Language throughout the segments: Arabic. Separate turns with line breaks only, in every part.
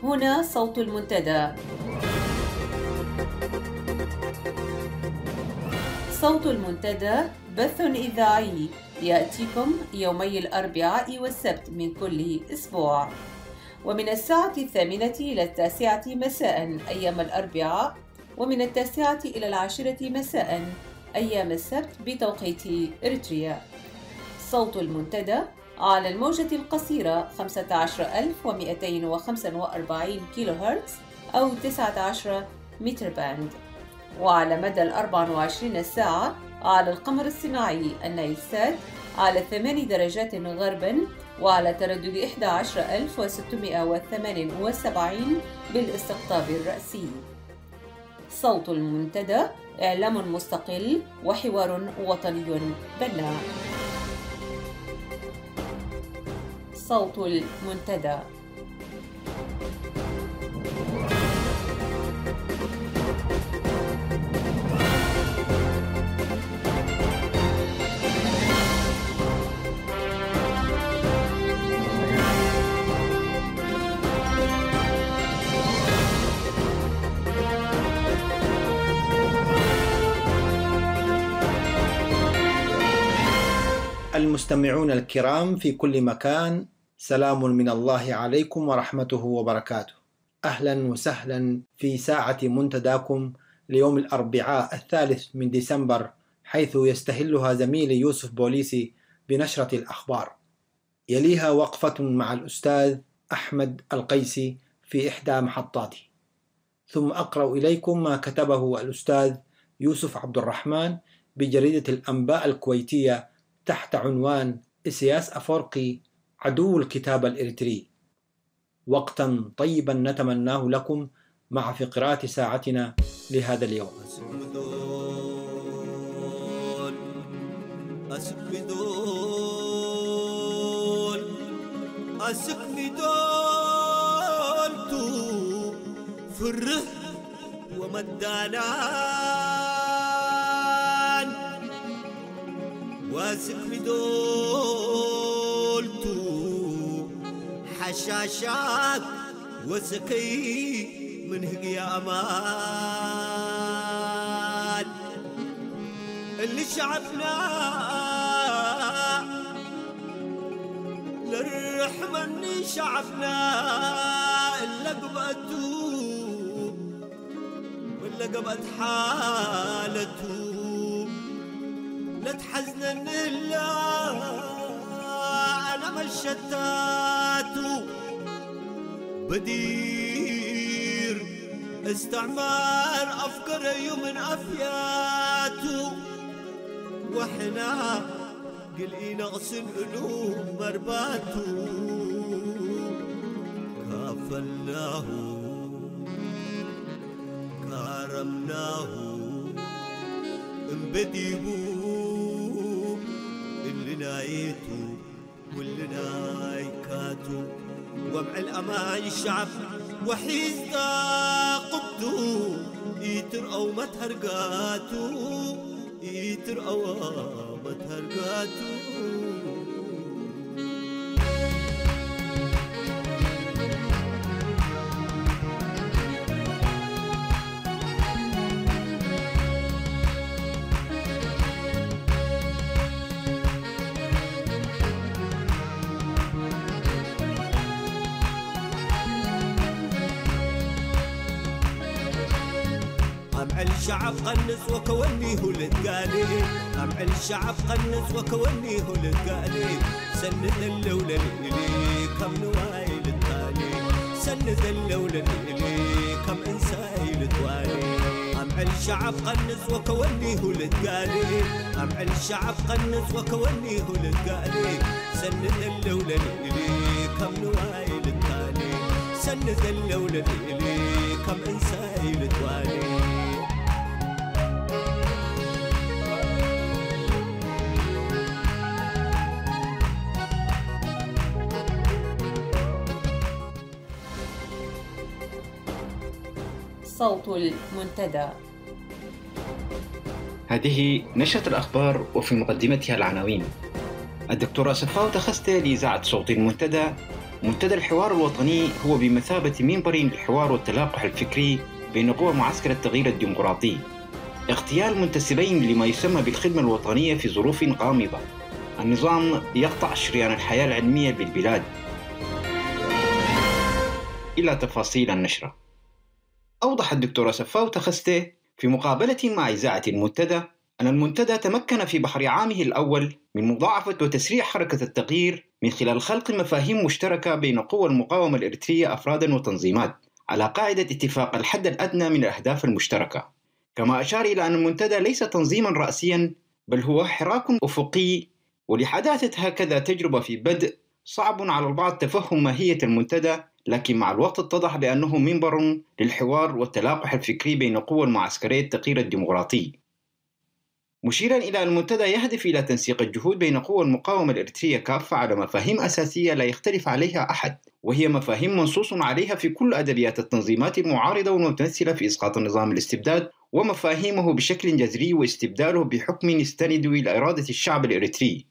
هنا صوت المنتدى. صوت المنتدى بث إذاعي يأتيكم يومي الأربعاء والسبت من كل أسبوع، ومن الساعة 8 إلى 9 مساء أيام الأربعاء، ومن 9 إلى 10 مساء أيام السبت بتوقيت إريتريا. صوت المنتدى على الموجة القصيرة 15245 كيلو هرتز أو 19 متر باند، وعلى مدى 24 ساعة على القمر الصناعي النايلسات على 8 درجات غرباً، وعلى تردد 11678 بالاستقطاب الرأسي. صوت المنتدى إعلام مستقل وحوار وطني بناء. صوت المنتدى.
المستمعون الكرام في كل مكان، سلام من الله عليكم ورحمته وبركاته. أهلا وسهلا في ساعة منتداكم ليوم الأربعاء 3 من ديسمبر، حيث يستهلها زميلي يوسف بوليسي بنشرة الأخبار، يليها وقفة مع الأستاذ أحمد القيسي في إحدى محطاته، ثم أقرأ إليكم ما كتبه الأستاذ يوسف عبد الرحمن بجريدة الأنباء الكويتية تحت عنوان إسياس أفورقي عدو الكتاب الإريتري. وقتا طيبا نتمناه لكم مع فقرات ساعتنا لهذا اليوم.
فره ومدانا واسك دولتو حشاشات وسكي من هقيا أمان اللي شعبنا للرحمن شعبنا اللقبتو واللقبت حالتو لا تحزنن إلا أنا مشتاتو بدير استعمار أفكار يوم أفياتو وحنا قلقينا غسل قلوب مرباتو كافلناه كرمناه انبديبو اللي نايتو واللي نايكاتو ومع الأمان الشعب وحيز قبتو يتر أو متهرقاتو يتر أو متهرقاتو. الشعب قنص وكوني هو للقالي، أمع الشعب قنص وكوني هو للقالي، سند اللولة لإلي كم نواي للتالي، سند اللولة لإلي كم إنساي لتوالي. أمع الشعب قنص وكوني هو للقالي، أمع الشعب قنص وكوني هو للقالي، سند اللولة لإلي كم نواي للتالي، سند اللولة لإلي كم إنساي لتوالي.
صوت المنتدى.
هذه نشرة الأخبار وفي مقدمتها العناوين. الدكتورة صفاء تخستي لإذاعة صوت المنتدى منتدى الحوار الوطني هو بمثابة منبر للحوار والتلاقح الفكري بين قوى معسكر التغيير الديمقراطي، اغتيال منتسبين لما يسمى بالخدمة الوطنية في ظروف غامضة. النظام يقطع شريان الحياة العلمية بالبلاد. إلى تفاصيل النشرة. أوضح الدكتور سفاو تخسته في مقابلة مع إذاعة المنتدى أن المنتدى تمكن في بحر عامه الأول من مضاعفة وتسريع حركة التغيير من خلال خلق مفاهيم مشتركة بين قوى المقاومة الإريترية أفرادا وتنظيمات على قاعدة اتفاق الحد الأدنى من الأهداف المشتركة. كما أشار إلى أن المنتدى ليس تنظيما رأسيا بل هو حراك أفقي، ولحداثة هكذا تجربة في بدء صعب على البعض تفهم ماهية المنتدى، لكن مع الوقت اتضح بأنه منبر للحوار والتلاقح الفكري بين قوى المعسكرية التغيير الديمقراطي، مشيرا إلى أن المنتدى يهدف إلى تنسيق الجهود بين قوى المقاومة الإريترية كافة على مفاهيم أساسية لا يختلف عليها أحد، وهي مفاهيم منصوص عليها في كل أدبيات التنظيمات المعارضة والمتمثلة في إسقاط النظام الاستبداد ومفاهيمه بشكل جذري واستبداله بحكم يستند إلى إرادة الشعب الإريتري.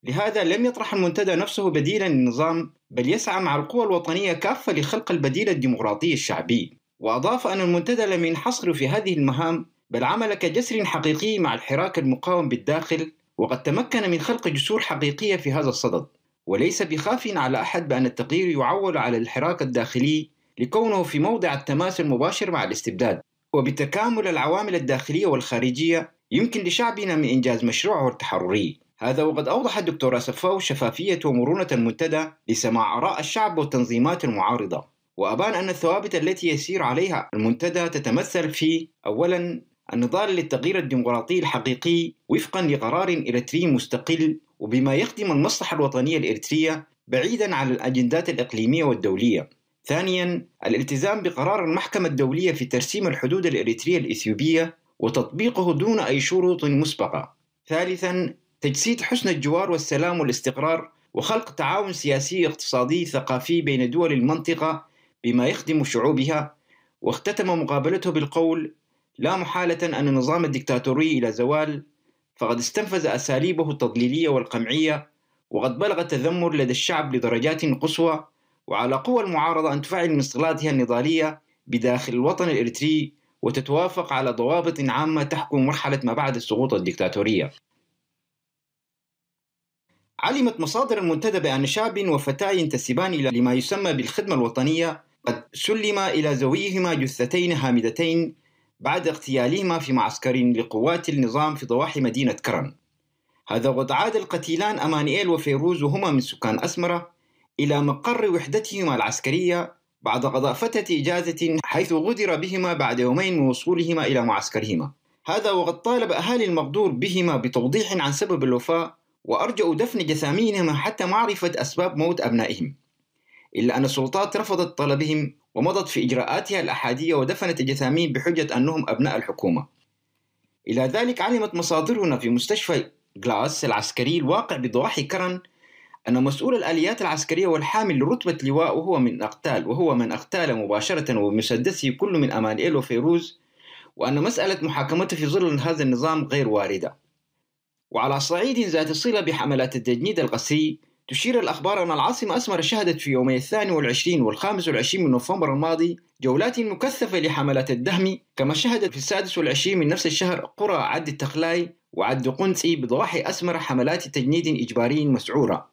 لهذا لم يطرح المنتدى نفسه بديلا للنظام، بل يسعى مع القوى الوطنية كافة لخلق البديل الديمقراطي الشعبي. وأضاف أن المنتدى لم ينحصر في هذه المهام، بل عمل كجسر حقيقي مع الحراك المقاوم بالداخل، وقد تمكن من خلق جسور حقيقية في هذا الصدد، وليس بخاف على أحد بأن التغيير يعول على الحراك الداخلي لكونه في موضع التماس المباشر مع الاستبداد. وبتكامل العوامل الداخلية والخارجية يمكن لشعبنا من إنجاز مشروعه التحرري. هذا وقد أوضح الدكتور سفاو شفافية ومرونة المنتدى لسماع آراء الشعب والتنظيمات المعارضة، وأبان أن الثوابت التي يسير عليها المنتدى تتمثل في: أولاً، النضال للتغيير الديمقراطي الحقيقي وفقاً لقرار إريتري مستقل وبما يخدم المصلحة الوطنية الإريترية بعيداً عن الأجندات الإقليمية والدولية. ثانياً، الالتزام بقرار المحكمة الدولية في ترسيم الحدود الإريترية الإثيوبية وتطبيقه دون أي شروط مسبقة. ثالثاً، تجسيد حسن الجوار والسلام والاستقرار وخلق تعاون سياسي اقتصادي ثقافي بين دول المنطقة بما يخدم شعوبها. واختتم مقابلته بالقول: لا محالة أن النظام الدكتاتوري إلى زوال، فقد استنفذ أساليبه التضليلية والقمعية، وقد بلغ التذمر لدى الشعب لدرجات قصوى، وعلى قوى المعارضة أن تفعل من صلاتها النضالية بداخل الوطن الإريتري وتتوافق على ضوابط عامة تحكم مرحلة ما بعد سقوط الدكتاتورية. علمت مصادر المنتدى بأن شاب وفتاة ينتسبان إلى لما يسمى بالخدمة الوطنية قد سلما إلى زويهما جثتين هامدتين بعد اغتيالهما في معسكر لقوات النظام في ضواحي مدينة كرن. هذا وقد عاد القتيلان أمانييل وفيروز وهما من سكان أسمرة إلى مقر وحدتهما العسكرية بعد قضاء فترة إجازة، حيث غدر بهما بعد يومين من وصولهما إلى معسكرهما. هذا وقد طالب أهالي المغدور بهما بتوضيح عن سبب الوفاة، وأرجأوا دفن جثامينهما حتى معرفة أسباب موت أبنائهم، إلا أن السلطات رفضت طلبهم ومضت في إجراءاتها الأحادية ودفنت الجثامين بحجة أنهم أبناء الحكومة. إلى ذلك علمت مصادرنا في مستشفى غلاس العسكري الواقع بضواحي كرن أن مسؤول الآليات العسكرية والحامل لرتبة لواء وهو من اغتال مباشرة وبمسدسه كل من أمانييل وفيروز، وأن مسألة محاكمته في ظل هذا النظام غير واردة. وعلى صعيد ذات صلة بحملات التجنيد القسري، تشير الأخبار أن العاصمة أسمر شهدت في يومي 22 و25 من نوفمبر الماضي جولات مكثفة لحملات الدهم، كما شهدت في 26 من نفس الشهر قرى عد التخلاي وعد قنصي بضواحي أسمر حملات تجنيد إجباري مسعورة.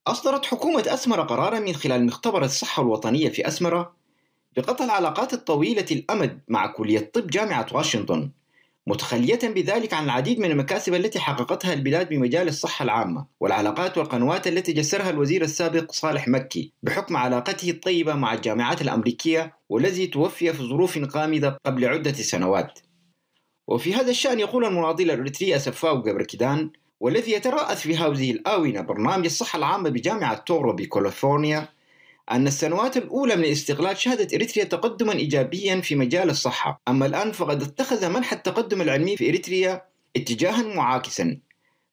أصدرت حكومة أسمر قرارا من خلال مختبر الصحة الوطنية في أسمر بقطع العلاقات الطويلة الأمد مع كلية طب جامعة واشنطن، متخلية بذلك عن العديد من المكاسب التي حققتها البلاد بمجال الصحة العامة والعلاقات والقنوات التي جسرها الوزير السابق صالح مكي بحكم علاقته الطيبة مع الجامعات الأمريكية، والذي توفي في ظروف غامضة قبل عدة سنوات. وفي هذا الشأن يقول المناضل الإريتري سفاو جبركيدان، والذي يترأس في هذه الآونة برنامج الصحة العامة بجامعة تورو بكاليفورنيا، أن السنوات الأولى من الاستقلال شهدت إريتريا تقدما إيجابيا في مجال الصحة، أما الآن فقد اتخذ منح التقدم العلمي في إريتريا اتجاها معاكسا.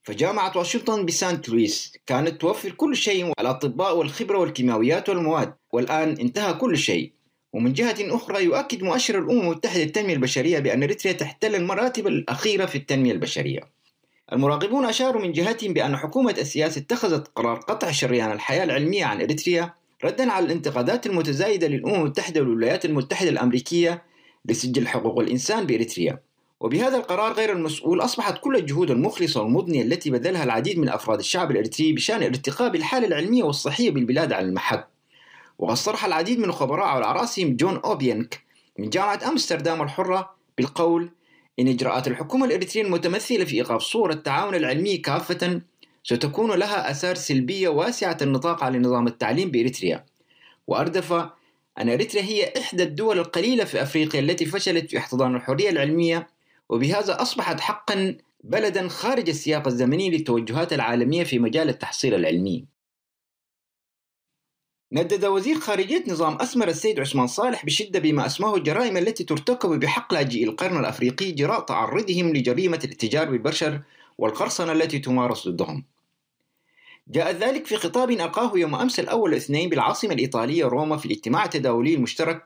فجامعة واشنطن بسانت لويس كانت توفر كل شيء، الأطباء والخبرة والكيماويات والمواد، والآن انتهى كل شيء. ومن جهة أخرى يؤكد مؤشر الأمم المتحدة للتنمية البشرية بأن إريتريا تحتل المراتب الأخيرة في التنمية البشرية. المراقبون أشاروا من جهتهم بأن حكومة السياسة اتخذت قرار قطع شريان الحياة العلمية عن إريتريا رداً على الانتقادات المتزايدة للأمم المتحدة والولايات المتحدة الأمريكية لسجل حقوق الإنسان بإريتريا. وبهذا القرار غير المسؤول أصبحت كل الجهود المخلصة والمضنية التي بذلها العديد من أفراد الشعب الإريتري بشأن الارتقاء بالحالة العلمية والصحية بالبلاد على المحك. وقد صرح العديد من الخبراء على رأسهم جون أوبينك من جامعة أمستردام الحرة بالقول إن إجراءات الحكومة الإريترية المتمثلة في إيقاف صور التعاون العلمي كافة ستكون لها آثار سلبية واسعة النطاق على نظام التعليم بإريتريا. وأردف أن إريتريا هي إحدى الدول القليلة في أفريقيا التي فشلت في احتضان الحرية العلمية، وبهذا أصبحت حقا بلدا خارج السياق الزمني للتوجهات العالمية في مجال التحصيل العلمي. ندد وزير خارجية نظام أسمر السيد عثمان صالح بشدة بما أسماه الجرائم التي ترتكب بحق لاجئي القرن الأفريقي جراء تعرضهم لجريمة الاتجار بالبشر والقرصنة التي تمارس ضدهم. جاء ذلك في خطاب ألقاه يوم أمس الأول الاثنين بالعاصمة الإيطالية روما في الاجتماع التداولي المشترك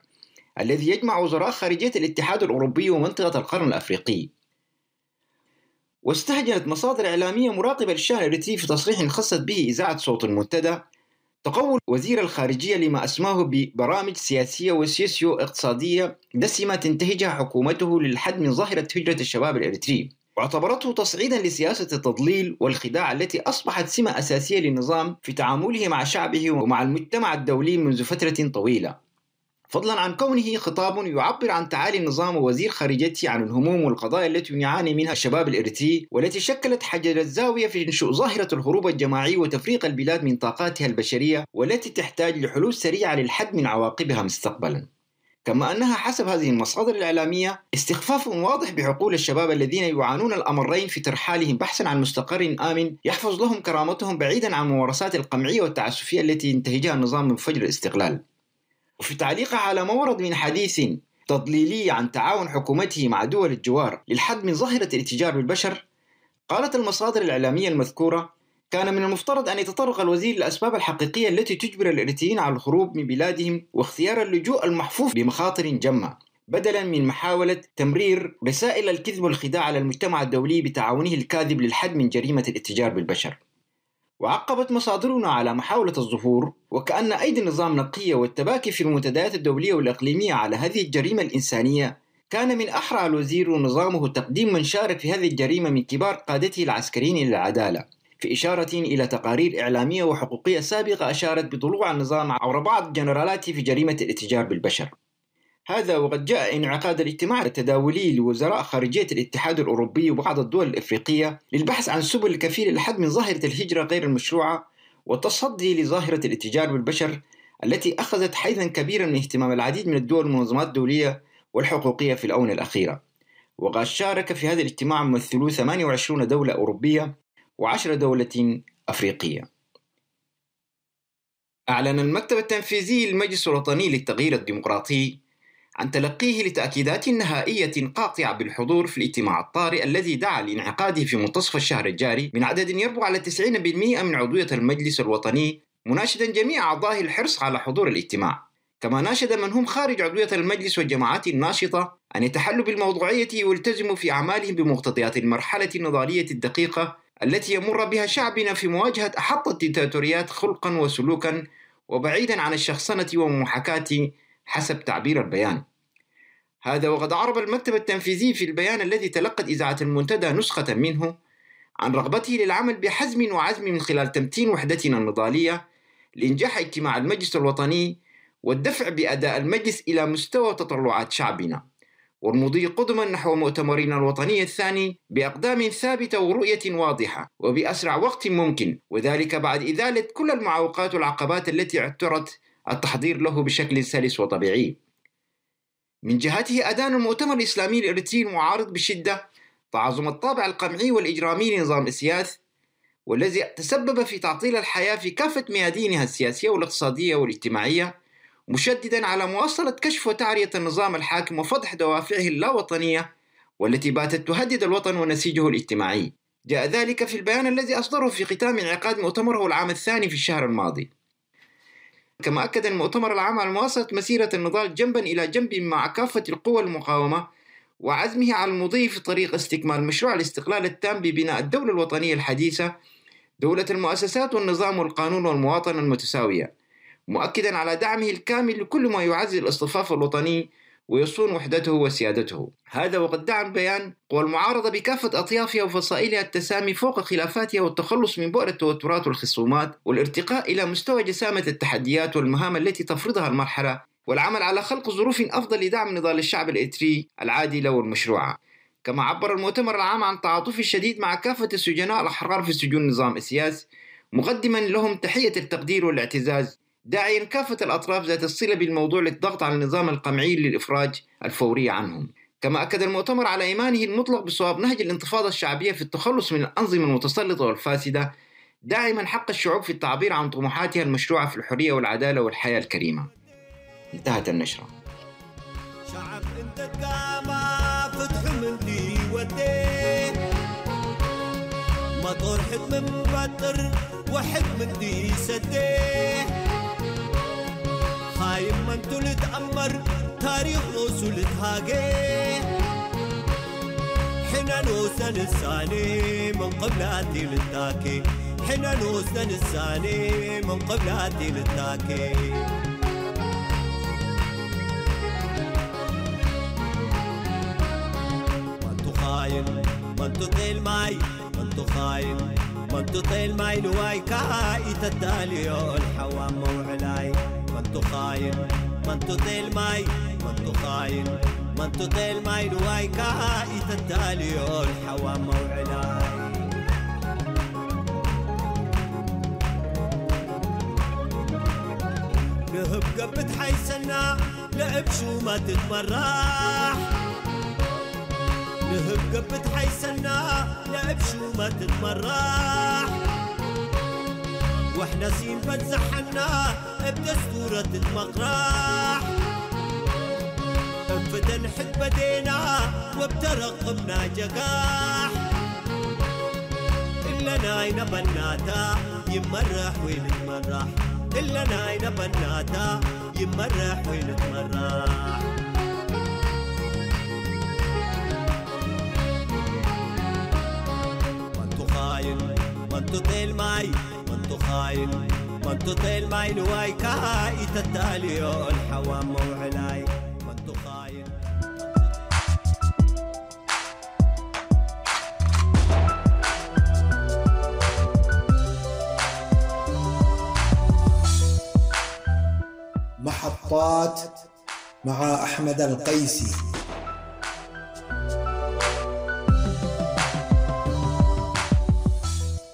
الذي يجمع وزراء خارجية الاتحاد الأوروبي ومنطقة القرن الأفريقي. واستهجنت مصادر إعلامية مراقبة للشأن الإريتري في تصريح خصت به إذاعة صوت المنتدى تقول وزير الخارجية لما أسماه ببرامج سياسية وسياسيو اقتصادية دسمة تنتهجها حكومته للحد من ظاهرة هجرة الشباب الإريتري، واعتبرته تصعيدا لسياسة التضليل والخداع التي أصبحت سمة أساسية للنظام في تعامله مع شعبه ومع المجتمع الدولي منذ فترة طويلة، فضلا عن كونه خطاب يعبر عن تعالي النظام ووزير خارجيته عن الهموم والقضايا التي يعاني منها الشباب الإريتري والتي شكلت حجر الزاوية في نشوء ظاهرة الهروب الجماعي وتفريق البلاد من طاقاتها البشرية والتي تحتاج لحلول سريعة للحد من عواقبها مستقبلا. كما أنها حسب هذه المصادر الإعلامية استخفاف واضح بعقول الشباب الذين يعانون الأمرين في ترحالهم بحثا عن مستقر آمن يحفظ لهم كرامتهم بعيدا عن الممارسات القمعية والتعسفية التي ينتهجها النظام من فجر الاستقلال. وفي تعليقها على ما ورد من حديث تضليلي عن تعاون حكومته مع دول الجوار للحد من ظاهرة الاتجار بالبشر، قالت المصادر الإعلامية المذكورة: كان من المفترض أن يتطرق الوزير للأسباب الحقيقية التي تجبر الإريتريين على الهروب من بلادهم واختيار اللجوء المحفوف بمخاطر جمة، بدلا من محاولة تمرير رسائل الكذب والخداع على المجتمع الدولي بتعاونه الكاذب للحد من جريمة الاتجار بالبشر. وعقبت مصادرنا على محاولة الظهور وكأن أيدي النظام نقية والتباكي في المنتديات الدولية والإقليمية على هذه الجريمة الإنسانية، كان من أحرى الوزير ونظامه تقديم من شارك في هذه الجريمة من كبار قادته العسكريين للعدالة، في إشارة إلى تقارير إعلامية وحقوقية سابقة أشارت بضلوع النظام عبر بعض جنرالاته في جريمة الاتجار بالبشر. هذا وقد جاء انعقاد الاجتماع التداولي لوزراء خارجية الاتحاد الأوروبي وبعض الدول الإفريقية للبحث عن سبل الكفيل للحد من ظاهرة الهجرة غير المشروعة والتصدي لظاهرة الاتجار بالبشر التي أخذت حيزا كبيرا من اهتمام العديد من الدول والمنظمات الدولية والحقوقية في الآونة الأخيرة. وقد شارك في هذا الاجتماع ممثلو 28 دولة أوروبية و10 دولة أفريقية. أعلن المكتب التنفيذي للمجلس الوطني للتغيير الديمقراطي عن تلقيه لتأكيدات نهائية قاطعة بالحضور في الاجتماع الطارئ الذي دعا لانعقاده في منتصف الشهر الجاري من عدد يربو على 90% من عضوية المجلس الوطني، مناشدا جميع أعضائه الحرص على حضور الاجتماع. كما ناشد من هم خارج عضوية المجلس والجماعات الناشطة أن يتحلوا بالموضوعية ويلتزموا في أعمالهم بمقتضيات المرحلة النضالية الدقيقة التي يمر بها شعبنا في مواجهة أحط الديكتاتوريات خلقا وسلوكا وبعيدا عن الشخصنة ومحاكاة حسب تعبير البيان. هذا وقد عرب المكتب التنفيذي في البيان الذي تلقت إذاعة المنتدى نسخة منه عن رغبته للعمل بحزم وعزم من خلال تمتين وحدتنا النضالية لإنجاح اجتماع المجلس الوطني والدفع بأداء المجلس إلى مستوى تطلعات شعبنا، والمضي قدما نحو مؤتمرنا الوطني الثاني بأقدام ثابتة ورؤية واضحة وبأسرع وقت ممكن، وذلك بعد إزالة كل المعوقات والعقبات التي اعترت التحضير له بشكل سلس وطبيعي. من جهته أدان المؤتمر الإسلامي الإريتري المعارض بشدة تعظم الطابع القمعي والإجرامي لنظام السياسي، والذي تسبب في تعطيل الحياة في كافة ميادينها السياسية والاقتصادية والاجتماعية، مشددا على مواصلة كشف وتعرية النظام الحاكم وفضح دوافعه اللاوطنية والتي باتت تهدد الوطن ونسيجه الاجتماعي. جاء ذلك في البيان الذي أصدره في ختام انعقاد مؤتمره العام الثاني في الشهر الماضي. كما أكد المؤتمر العام على مواصلة مسيرة النضال جنبا إلى جنب مع كافة القوى المقاومة وعزمه على المضي في طريق استكمال مشروع الاستقلال التام ببناء الدولة الوطنية الحديثة، دولة المؤسسات والنظام والقانون والمواطنة المتساوية، مؤكدا على دعمه الكامل لكل ما يعزز الاصطفاف الوطني ويصون وحدته وسيادته. هذا وقد دعا بيان قوى المعارضة بكافة أطيافها وفصائلها التسامي فوق خلافاتها والتخلص من بؤر التوترات والخصومات والارتقاء إلى مستوى جسامة التحديات والمهام التي تفرضها المرحلة، والعمل على خلق ظروف أفضل لدعم نضال الشعب الإريتري العادلة والمشروعة. كما عبر المؤتمر العام عن تعاطفه الشديد مع كافة السجناء الأحرار في سجون النظام السياسي، مقدما لهم تحية التقدير والاعتزاز، داعيا كافة الأطراف ذات الصلة بالموضوع للضغط على النظام القمعي للإفراج الفوري عنهم. كما أكد المؤتمر على إيمانه المطلق بصواب نهج الانتفاضة الشعبية في التخلص من الأنظمة المتسلطة والفاسدة، داعما حق الشعوب في التعبير عن طموحاتها المشروعة في الحرية والعدالة والحياة الكريمة. انتهت النشرة.
شعب انت تقامى فتح من دي ودي مطور حد من بطر وحد من دي سدي خايم من تولد أمر تاريخ وصول تهاجي حنا نوسن الثاني من قبلاتي للتاكي حنا نوسن الثاني من قبلاتي للتاكي من تطيل ماي من تخاين من تطيل ماي نواي كاي تدالي الحوام موعلاي من تخاين من تطيل ماي من تخاين من تطيل ماي نواي كاي تدالي الحوام موعلاي نهب قبت حيسنا لعب شو ما تتمرح نهب قبت حيسنا لعب شو ما تتمرح واحنا سين بنزحنا بدستورة المقراح ابدا حد بدينا وبترقبنا جقاح إلا ناينا بناتا يمرح وينتمرح إلا ناينا بناتا يمرح وينتمرح من تطيل ماي من تخاين من تطيل ماي نواي كاي تتالي الحوام موعلاي من تخاين
محطات مع أحمد القيسي.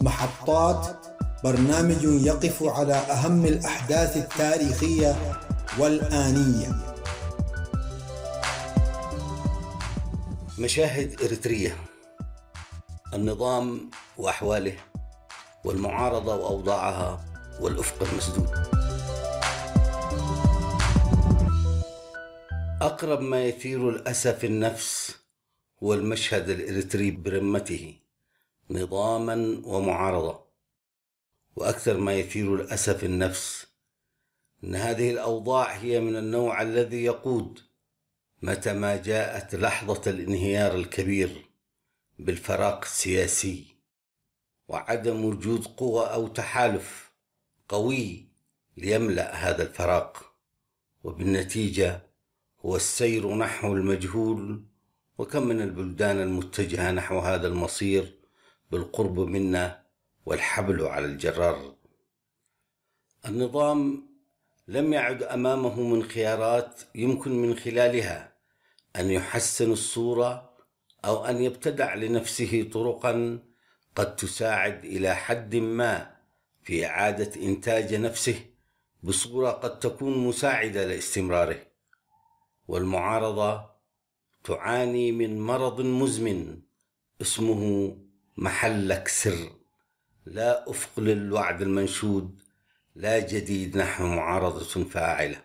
محطات برنامج يقف على أهم الأحداث التاريخية والآنية.
مشاهد إريتريا، النظام وأحواله، والمعارضة وأوضاعها، والأفق المسدود. أقرب ما يثير الأسى النفس هو المشهد الإريتري برمته نظاما ومعارضة، وأكثر ما يثير الأسى النفس أن هذه الأوضاع هي من النوع الذي يقود متى ما جاءت لحظة الانهيار الكبير بالفراغ السياسي وعدم وجود قوة أو تحالف قوي ليملأ هذا الفراغ، وبالنتيجة هو السير نحو المجهول. وكم من البلدان المتجهة نحو هذا المصير بالقرب منا والحبل على الجرار. النظام لم يعد أمامه من خيارات يمكن من خلالها أن يحسن الصورة أو أن يبتدع لنفسه طرقا قد تساعد إلى حد ما في إعادة إنتاج نفسه بصورة قد تكون مساعدة لاستمراره. والمعارضة تعاني من مرض مزمن اسمه محلك سر، لا أفق للوعد المنشود، لا جديد نحو معارضة فاعلة.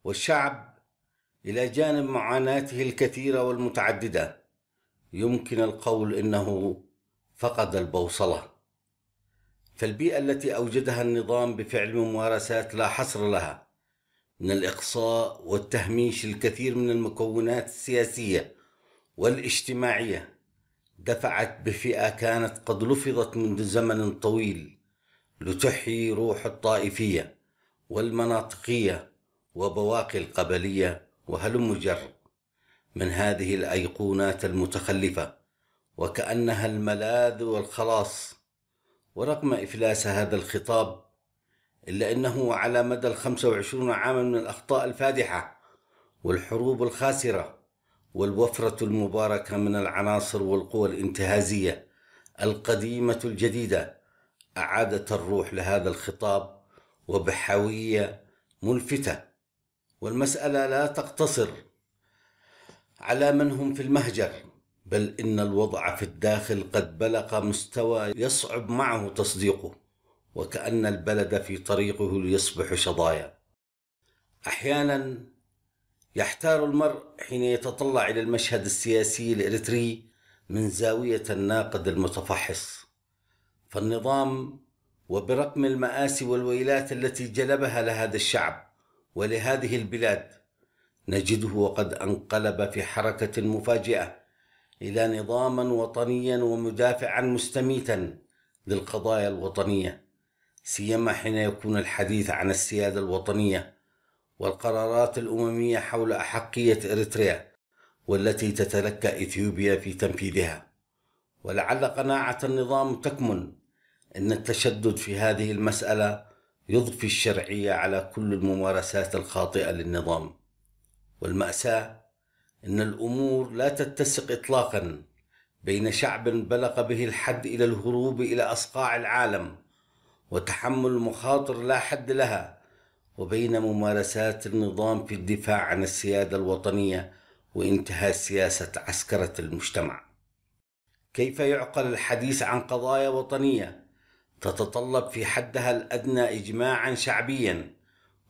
والشعب إلى جانب معاناته الكثيرة والمتعددة يمكن القول إنه فقد البوصلة. فالبيئة التي أوجدها النظام بفعل ممارسات لا حصر لها من الإقصاء والتهميش الكثير من المكونات السياسية والاجتماعية دفعت بفئة كانت قد لفظت منذ زمن طويل لتحيي روح الطائفية والمناطقية وبواقي القبلية وهلم جر من هذه الأيقونات المتخلفة وكأنها الملاذ والخلاص. ورغم إفلاس هذا الخطاب إلا أنه على مدى 25 عاما من الأخطاء الفادحة والحروب الخاسرة والوفرة المباركة من العناصر والقوى الانتهازية القديمة الجديدة أعادت الروح لهذا الخطاب وبحوية ملفتة. والمسألة لا تقتصر على من هم في المهجر، بل إن الوضع في الداخل قد بلغ مستوى يصعب معه تصديقه، وكأن البلد في طريقه ليصبح شظايا. أحيانا يحتار المرء حين يتطلع إلى المشهد السياسي الإريتري من زاوية الناقد المتفحص، فالنظام وبرغم المآسي والويلات التي جلبها لهذا الشعب ولهذه البلاد نجده وقد انقلب في حركة مفاجئة إلى نظاما وطنيا ومدافعا مستميتا للقضايا الوطنية، سيما حين يكون الحديث عن السيادة الوطنية والقرارات الأممية حول أحقية إريتريا والتي تتلكأ إثيوبيا في تنفيذها. ولعل قناعة النظام تكمن أن التشدد في هذه المسألة يضفي الشرعية على كل الممارسات الخاطئة للنظام. والمأساة أن الأمور لا تتسق إطلاقا بين شعب بلغ به الحد إلى الهروب إلى أصقاع العالم وتحمل مخاطر لا حد لها، وبين ممارسات النظام في الدفاع عن السيادة الوطنية وانتهاء سياسة عسكرة المجتمع. كيف يعقل الحديث عن قضايا وطنية تتطلب في حدها الأدنى إجماعا شعبيا،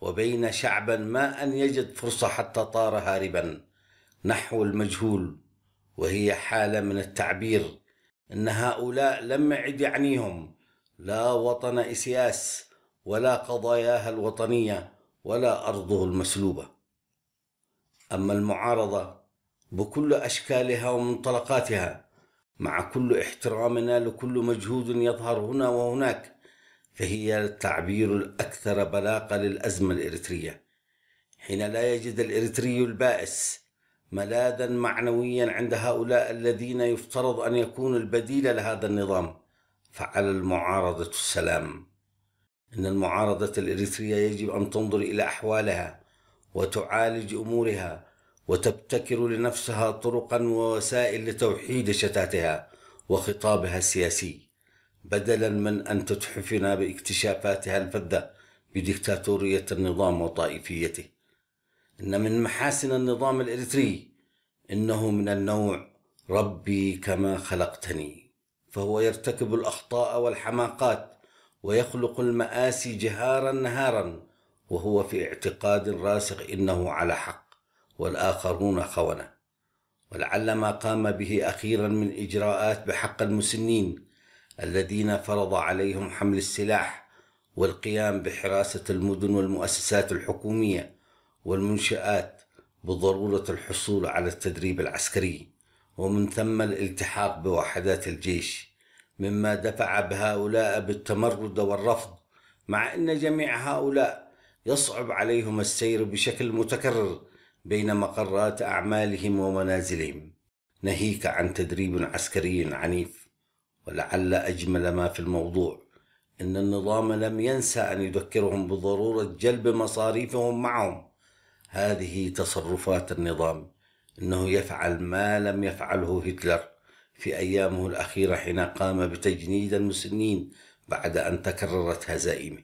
وبين شعبا ما أن يجد فرصة حتى طار هاربا نحو المجهول، وهي حالة من التعبير أن هؤلاء لم يعد يعنيهم لا وطن إسياس ولا قضاياها الوطنية ولا أرضه المسلوبة. أما المعارضة بكل أشكالها ومنطلقاتها مع كل احترامنا لكل مجهود يظهر هنا وهناك، فهي التعبير الأكثر بلاغة للأزمة الإريترية، حين لا يجد الإريتري البائس ملاذا معنويا عند هؤلاء الذين يفترض أن يكون البديل لهذا النظام، فعلى المعارضة السلام. إن المعارضة الإريترية يجب أن تنظر إلى أحوالها وتعالج أمورها وتبتكر لنفسها طرقا ووسائل لتوحيد شتاتها وخطابها السياسي، بدلا من أن تتحفنا باكتشافاتها الفذة بديكتاتورية النظام وطائفيته. إن من محاسن النظام الإريتري إنه من النوع ربي كما خلقتني، فهو يرتكب الأخطاء والحماقات ويخلق المآسي جهارا نهارا، وهو في اعتقاد راسخ إنه على حق والآخرون خونة. ولعل ما قام به أخيرا من إجراءات بحق المسنين الذين فرض عليهم حمل السلاح والقيام بحراسة المدن والمؤسسات الحكومية والمنشآت بضرورة الحصول على التدريب العسكري ومن ثم الالتحاق بوحدات الجيش، مما دفع بهؤلاء بالتمرد والرفض، مع أن جميع هؤلاء يصعب عليهم السير بشكل متكرر بين مقرات أعمالهم ومنازلهم، ناهيك عن تدريب عسكري عنيف. ولعل أجمل ما في الموضوع إن النظام لم ينسى أن يذكرهم بضرورة جلب مصاريفهم معهم. هذه تصرفات النظام، إنه يفعل ما لم يفعله هتلر في أيامه الأخيرة حين قام بتجنيد المسنين بعد أن تكررت هزائمه،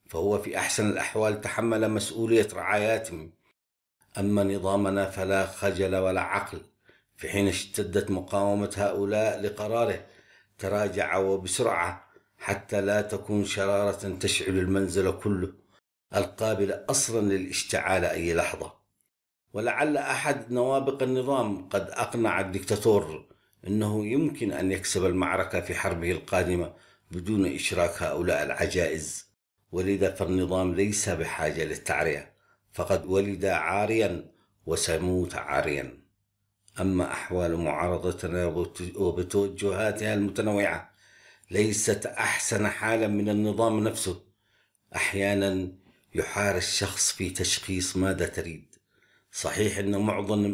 فهو في أحسن الأحوال تحمل مسؤولية رعاياتهم. أما نظامنا فلا خجل ولا عقل، في حين اشتدت مقاومة هؤلاء لقراره تراجع وبسرعة حتى لا تكون شرارة تشعل المنزل كله، القابل أصلا للاشتعال أي لحظة. ولعل أحد نوابق النظام قد أقنع الدكتاتور أنه يمكن أن يكسب المعركة في حربه القادمة بدون إشراك هؤلاء العجائز، ولذا فالنظام ليس بحاجة للتعرية، فقد ولد عاريا وسيموت عاريا. أما أحوال معارضتنا وبتوجهاتها المتنوعة ليست أحسن حالا من النظام نفسه. أحيانا يحار الشخص في تشخيص ماذا تريد. صحيح أن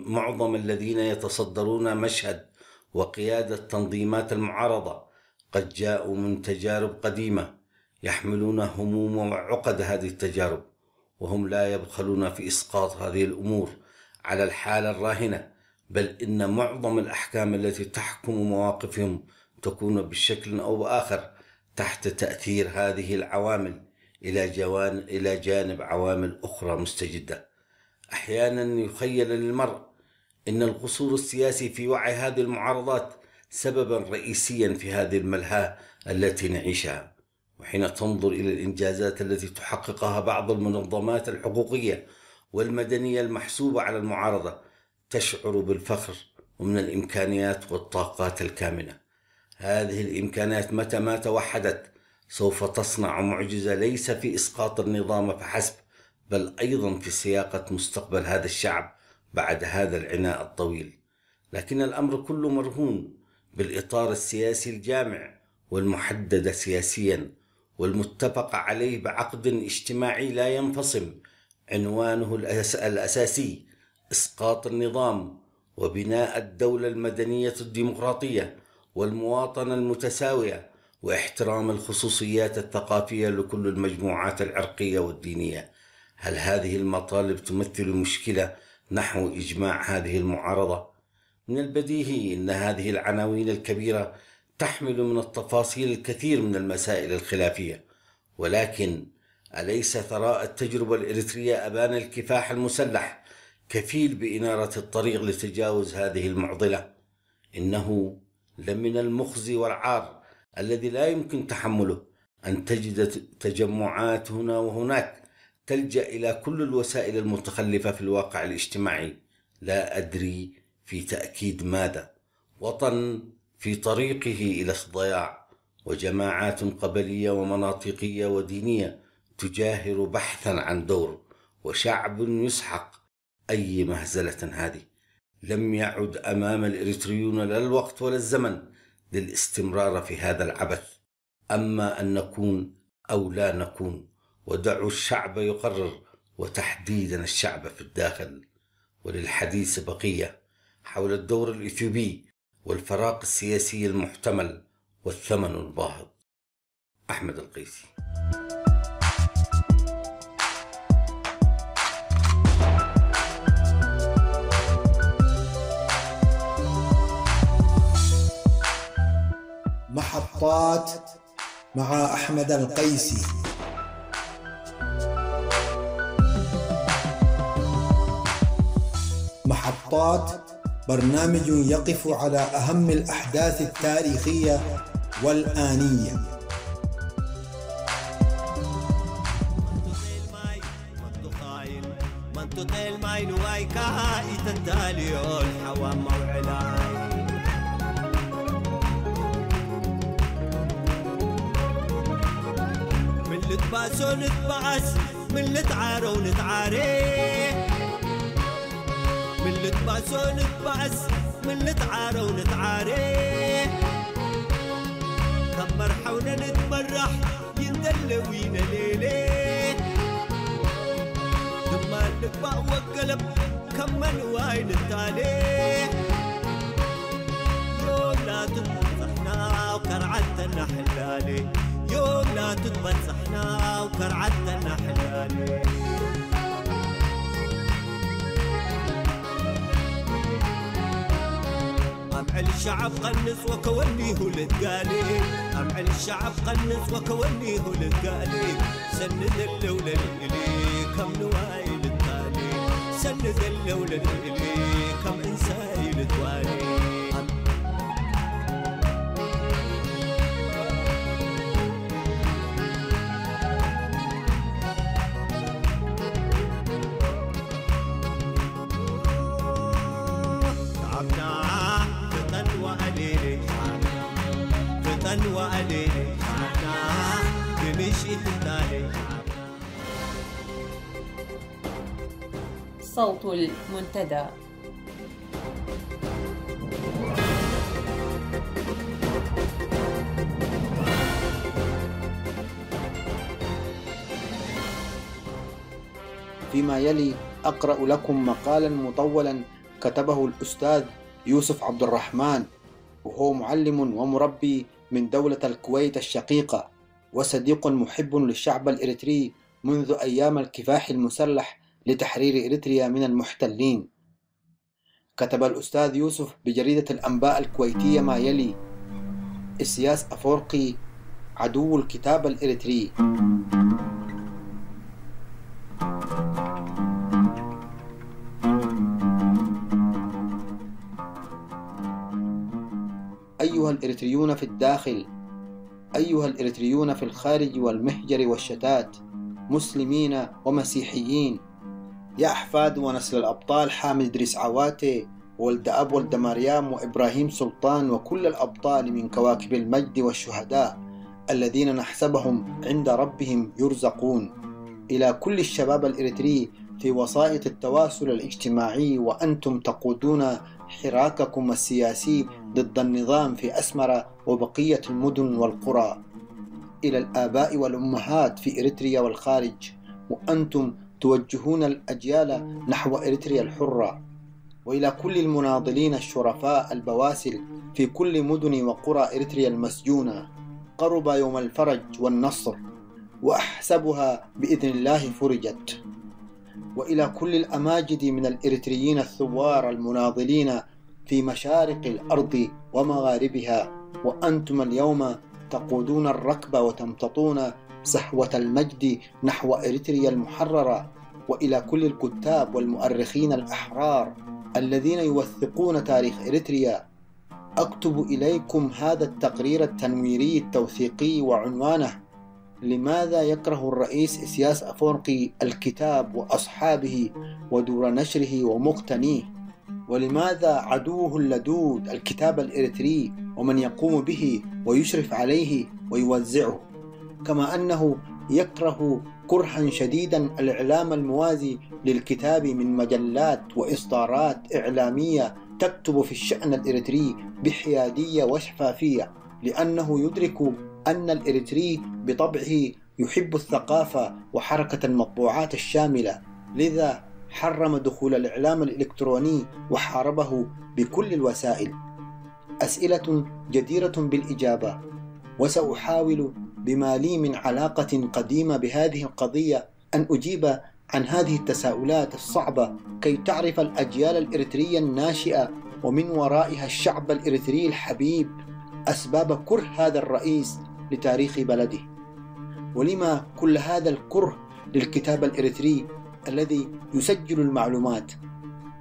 معظم الذين يتصدرون مشهد وقيادة تنظيمات المعارضة قد جاءوا من تجارب قديمة، يحملون هموم وعقد هذه التجارب، وهم لا يبخلون في إسقاط هذه الأمور على الحالة الراهنة، بل إن معظم الأحكام التي تحكم مواقفهم تكون بشكل أو بآخر تحت تأثير هذه العوامل إلى جانب عوامل أخرى مستجدة. أحيانا يخيل للمرء إن القصور السياسي في وعي هذه المعارضات سببا رئيسيا في هذه الملهى التي نعيشها. وحين تنظر إلى الإنجازات التي تحققها بعض المنظمات الحقوقية والمدنية المحسوبة على المعارضة تشعر بالفخر ومن الإمكانيات والطاقات الكامنة. هذه الإمكانات متى ما توحدت سوف تصنع معجزة ليس في إسقاط النظام فحسب، بل أيضا في سياقة مستقبل هذا الشعب بعد هذا العناء الطويل. لكن الأمر كله مرهون بالإطار السياسي الجامع والمحدد سياسيا والمتفق عليه بعقد اجتماعي لا ينفصم، عنوانه الأساسي إسقاط النظام وبناء الدولة المدنية الديمقراطية والمواطنة المتساوية واحترام الخصوصيات الثقافية لكل المجموعات العرقية والدينية. هل هذه المطالب تمثل مشكلة نحو إجماع هذه المعارضة؟ من البديهي أن هذه العناوين الكبيرة تحمل من التفاصيل الكثير من المسائل الخلافية، ولكن أليس ثراء التجربة الإريترية أبان الكفاح المسلح كفيل بإنارة الطريق لتجاوز هذه المعضلة؟ إنه لمن المخزي والعار الذي لا يمكن تحمله أن تجد تجمعات هنا وهناك تلجأ إلى كل الوسائل المتخلفة في الواقع الاجتماعي، لا أدري في تأكيد ماذا، وطن في طريقه إلى الضياع، وجماعات قبلية ومناطقية ودينية تجاهر بحثا عن دور، وشعب يسحق. أي مهزلة هذه! لم يعد أمام الإريتريون لا الوقت ولا الزمن للاستمرار في هذا العبث. أما أن نكون أو لا نكون، ودعوا الشعب يقرر، وتحديدا الشعب في الداخل. وللحديث بقية حول الدور الإثيوبي والفراق السياسي المحتمل والثمن الباهظ. أحمد القيسي.
محطات مع أحمد القيسي. محطات برنامج يقف على أهم الأحداث التاريخية والآنية.
من لتباسو نتباس، من لتعارو نتعاري، من لتباسو نتباس، من لتعارو نتعاري. كم مرحونا نتمرح يندلوينا ليلي، لما نتبع وقلب كم من واين التالي. يوم لا تتبصحنا وكرعتنا حلالي، يوم لا تتبصحنا وكرعتنا حلالي. أمع الشعب قنص وكونيه للقالي، أمع الشعب قنص وكونيه للقالي. سند اللولة لإلي كم نواي للتالي، سند اللولة لإلي كم إنساي لتوالي. وقليلي تعبنا بمشي التالي.
صوت المنتدى.
فيما يلي أقرأ لكم مقالا مطولا كتبه الأستاذ يوسف عبد الرحمن، وهو معلم ومربي من دولة الكويت الشقيقة، وصديق محب للشعب الإريتري منذ أيام الكفاح المسلح لتحرير إريتريا من المحتلين. كتب الأستاذ يوسف بجريدة الأنباء الكويتية ما يلي: إسياس أفورقي عدو الكتاب الإريتري. أيها الإريتريون في الداخل، أيها الإريتريون في الخارج والمهجر والشتات، مسلمين ومسيحيين، يا أحفاد ونسل الأبطال حامد إدريس عواتي ولد أب ولد مريم وإبراهيم سلطان وكل الأبطال من كواكب المجد والشهداء الذين نحسبهم عند ربهم يرزقون، إلى كل الشباب الإريتري في وسائط التواصل الاجتماعي وأنتم تقودون حراككم السياسي ضد النظام في أسمرة وبقية المدن والقرى، إلى الآباء والأمهات في إريتريا والخارج وأنتم توجهون الأجيال نحو إريتريا الحرة، وإلى كل المناضلين الشرفاء البواسل في كل مدن وقرى إريتريا المسجونة. قرب يوم الفرج والنصر، وأحسبها بإذن الله فرجت. وإلى كل الأماجد من الإريتريين الثوار المناضلين في مشارق الأرض ومغاربها، وأنتم اليوم تقودون الركب وتمتطون سحوة المجد نحو إريتريا المحررة. وإلى كل الكتاب والمؤرخين الأحرار الذين يوثقون تاريخ إريتريا، أكتب إليكم هذا التقرير التنويري التوثيقي وعنوانه: لماذا يكره الرئيس إسياس أفورقي الكتاب وأصحابه ودور نشره ومقتنيه؟ ولماذا عدوه اللدود الكتاب الإريتري ومن يقوم به ويشرف عليه ويوزعه؟ كما أنه يكره كرها شديدا الإعلام الموازي للكتاب من مجلات وإصدارات إعلامية تكتب في الشأن الإريتري بحيادية وشفافية، لأنه يدرك أن الإريتري بطبعه يحب الثقافة وحركة المطبوعات الشاملة، لذا حرم دخول الإعلام الإلكتروني وحاربه بكل الوسائل. أسئلة جديرة بالإجابة، وسأحاول بما لي من علاقة قديمة بهذه القضية أن أجيب عن هذه التساؤلات الصعبة كي تعرف الأجيال الإريترية الناشئة ومن ورائها الشعب الإريتري الحبيب أسباب كره هذا الرئيس لتاريخ بلده. ولما كل هذا الكره للكتاب الإريتري الذي يسجل المعلومات؟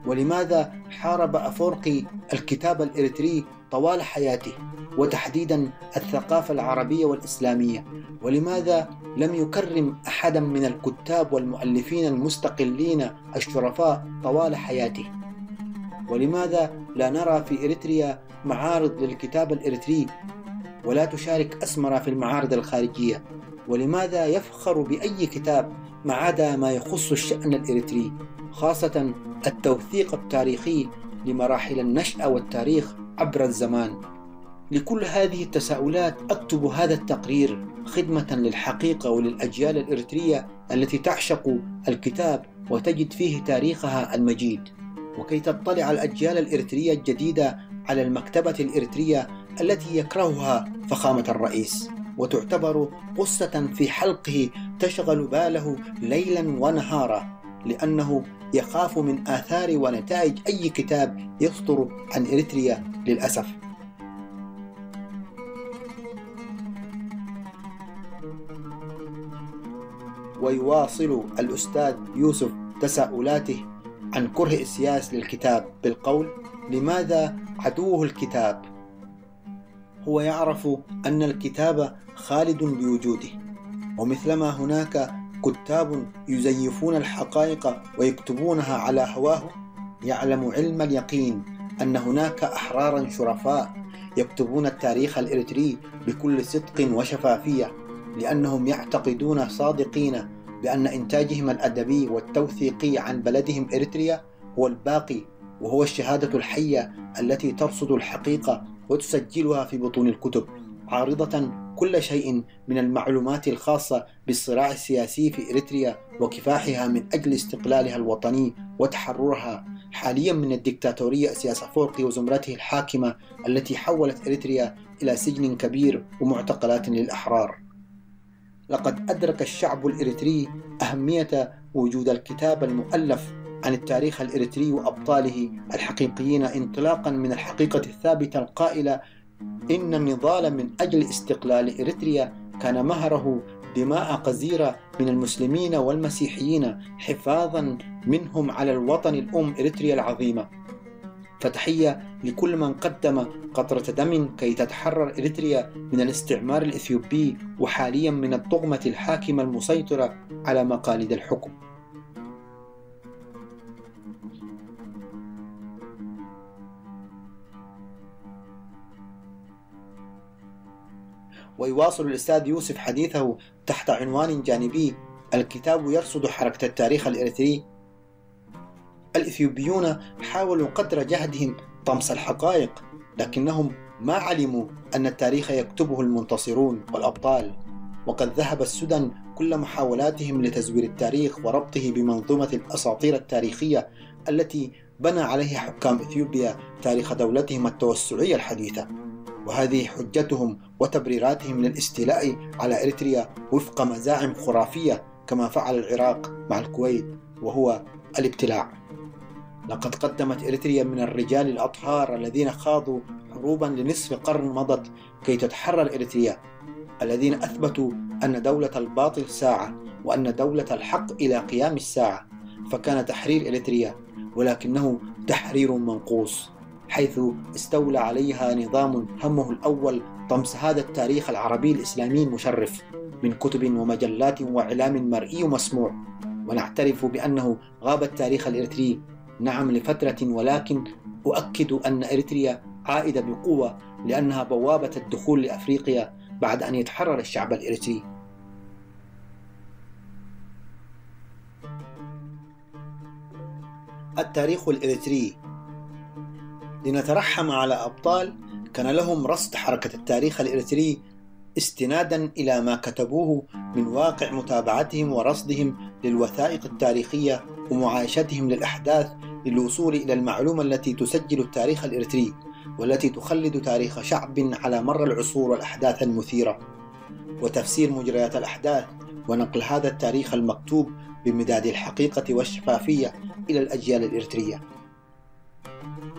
ولماذا حارب أفورقي الكتاب الإريتري طوال حياته، وتحديدا الثقافة العربية والإسلامية؟ ولماذا لم يكرم أحدا من الكتاب والمؤلفين المستقلين الشرفاء طوال حياته؟ ولماذا لا نرى في إريتريا معارض للكتاب الإريتري ولا تشارك أسمرة في المعارض الخارجية؟ ولماذا يفخر بأي كتاب ما عدا ما يخص الشأن الإريتري، خاصة التوثيق التاريخي لمراحل النشأة والتاريخ عبر الزمان؟ لكل هذه التساؤلات أكتب هذا التقرير خدمة للحقيقة وللأجيال الإريترية التي تعشق الكتاب وتجد فيه تاريخها المجيد، وكي تطلع الأجيال الإريترية الجديدة على المكتبة الإريترية التي يكرهها فخامة الرئيس، وتعتبر قصة في حلقه تشغل باله ليلا ونهارا، لأنه يخاف من آثار ونتائج أي كتاب يصدر عن إريتريا للأسف. ويواصل الأستاذ يوسف تساؤلاته عن كره إسياس للكتاب بالقول: لماذا عدوه الكتاب؟ هو يعرف أن الكتاب خالد بوجوده، ومثلما هناك كتاب يزيفون الحقائق ويكتبونها على هواه، يعلم علم اليقين أن هناك أحرارا شرفاء يكتبون التاريخ الإريتري بكل صدق وشفافية، لأنهم يعتقدون صادقين بأن إنتاجهم الأدبي والتوثيقي عن بلدهم إريتريا هو الباقي، وهو الشهادة الحية التي ترصد الحقيقة وتسجلها في بطون الكتب، عارضة كل شيء من المعلومات الخاصة بالصراع السياسي في إريتريا وكفاحها من أجل استقلالها الوطني وتحررها حاليا من الدكتاتورية سياس أفورقي وزمرته الحاكمة التي حولت إريتريا إلى سجن كبير ومعتقلات للأحرار. لقد أدرك الشعب الإريتري أهمية وجود الكتاب المؤلف عن التاريخ الإريتري وأبطاله الحقيقيين، انطلاقا من الحقيقة الثابتة القائلة إن النضال من أجل استقلال إريتريا كان مهره دماء قزيرة من المسلمين والمسيحيين حفاظا منهم على الوطن الأم إريتريا العظيمة. فتحية لكل من قدم قطرة دم كي تتحرر إريتريا من الاستعمار الإثيوبي وحاليا من الطغمة الحاكمة المسيطرة على مقاليد الحكم. ويواصل الأستاذ يوسف حديثه تحت عنوان جانبي: الكتاب يرصد حركة التاريخ الإريتري. الإثيوبيون حاولوا قدر جهدهم طمس الحقائق، لكنهم ما علموا أن التاريخ يكتبه المنتصرون والأبطال، وقد ذهب السدن كل محاولاتهم لتزوير التاريخ وربطه بمنظومة الأساطير التاريخية التي بنى عليها حكام إثيوبيا تاريخ دولتهم التوسعية الحديثة. وهذه حجتهم وتبريراتهم للاستيلاء على إريتريا وفق مزاعم خرافية كما فعل العراق مع الكويت، وهو الابتلاع. لقد قدمت إريتريا من الرجال الأطهار الذين خاضوا حروبا لنصف قرن مضت كي تتحرر إريتريا، الذين أثبتوا أن دولة الباطل ساعة وأن دولة الحق إلى قيام الساعة. فكان تحرير إريتريا ولكنه تحرير منقوص، حيث استولى عليها نظام همه الأول طمس هذا التاريخ العربي الإسلامي المشرف من كتب ومجلات وإعلام مرئي ومسموع. ونعترف بأنه غاب التاريخ الإريتري، نعم لفترة، ولكن أؤكد أن إريتريا عائدة بقوة لأنها بوابة الدخول لأفريقيا بعد أن يتحرر الشعب الإريتري. التاريخ الإريتري. لنترحم على أبطال كان لهم رصد حركة التاريخ الإريتري استنادا إلى ما كتبوه من واقع متابعتهم ورصدهم للوثائق التاريخية ومعايشتهم للأحداث للوصول إلى المعلومة التي تسجل التاريخ الإريتري والتي تخلد تاريخ شعب على مر العصور والأحداث المثيرة، وتفسير مجريات الأحداث ونقل هذا التاريخ المكتوب بمداد الحقيقة والشفافية إلى الأجيال الإريترية.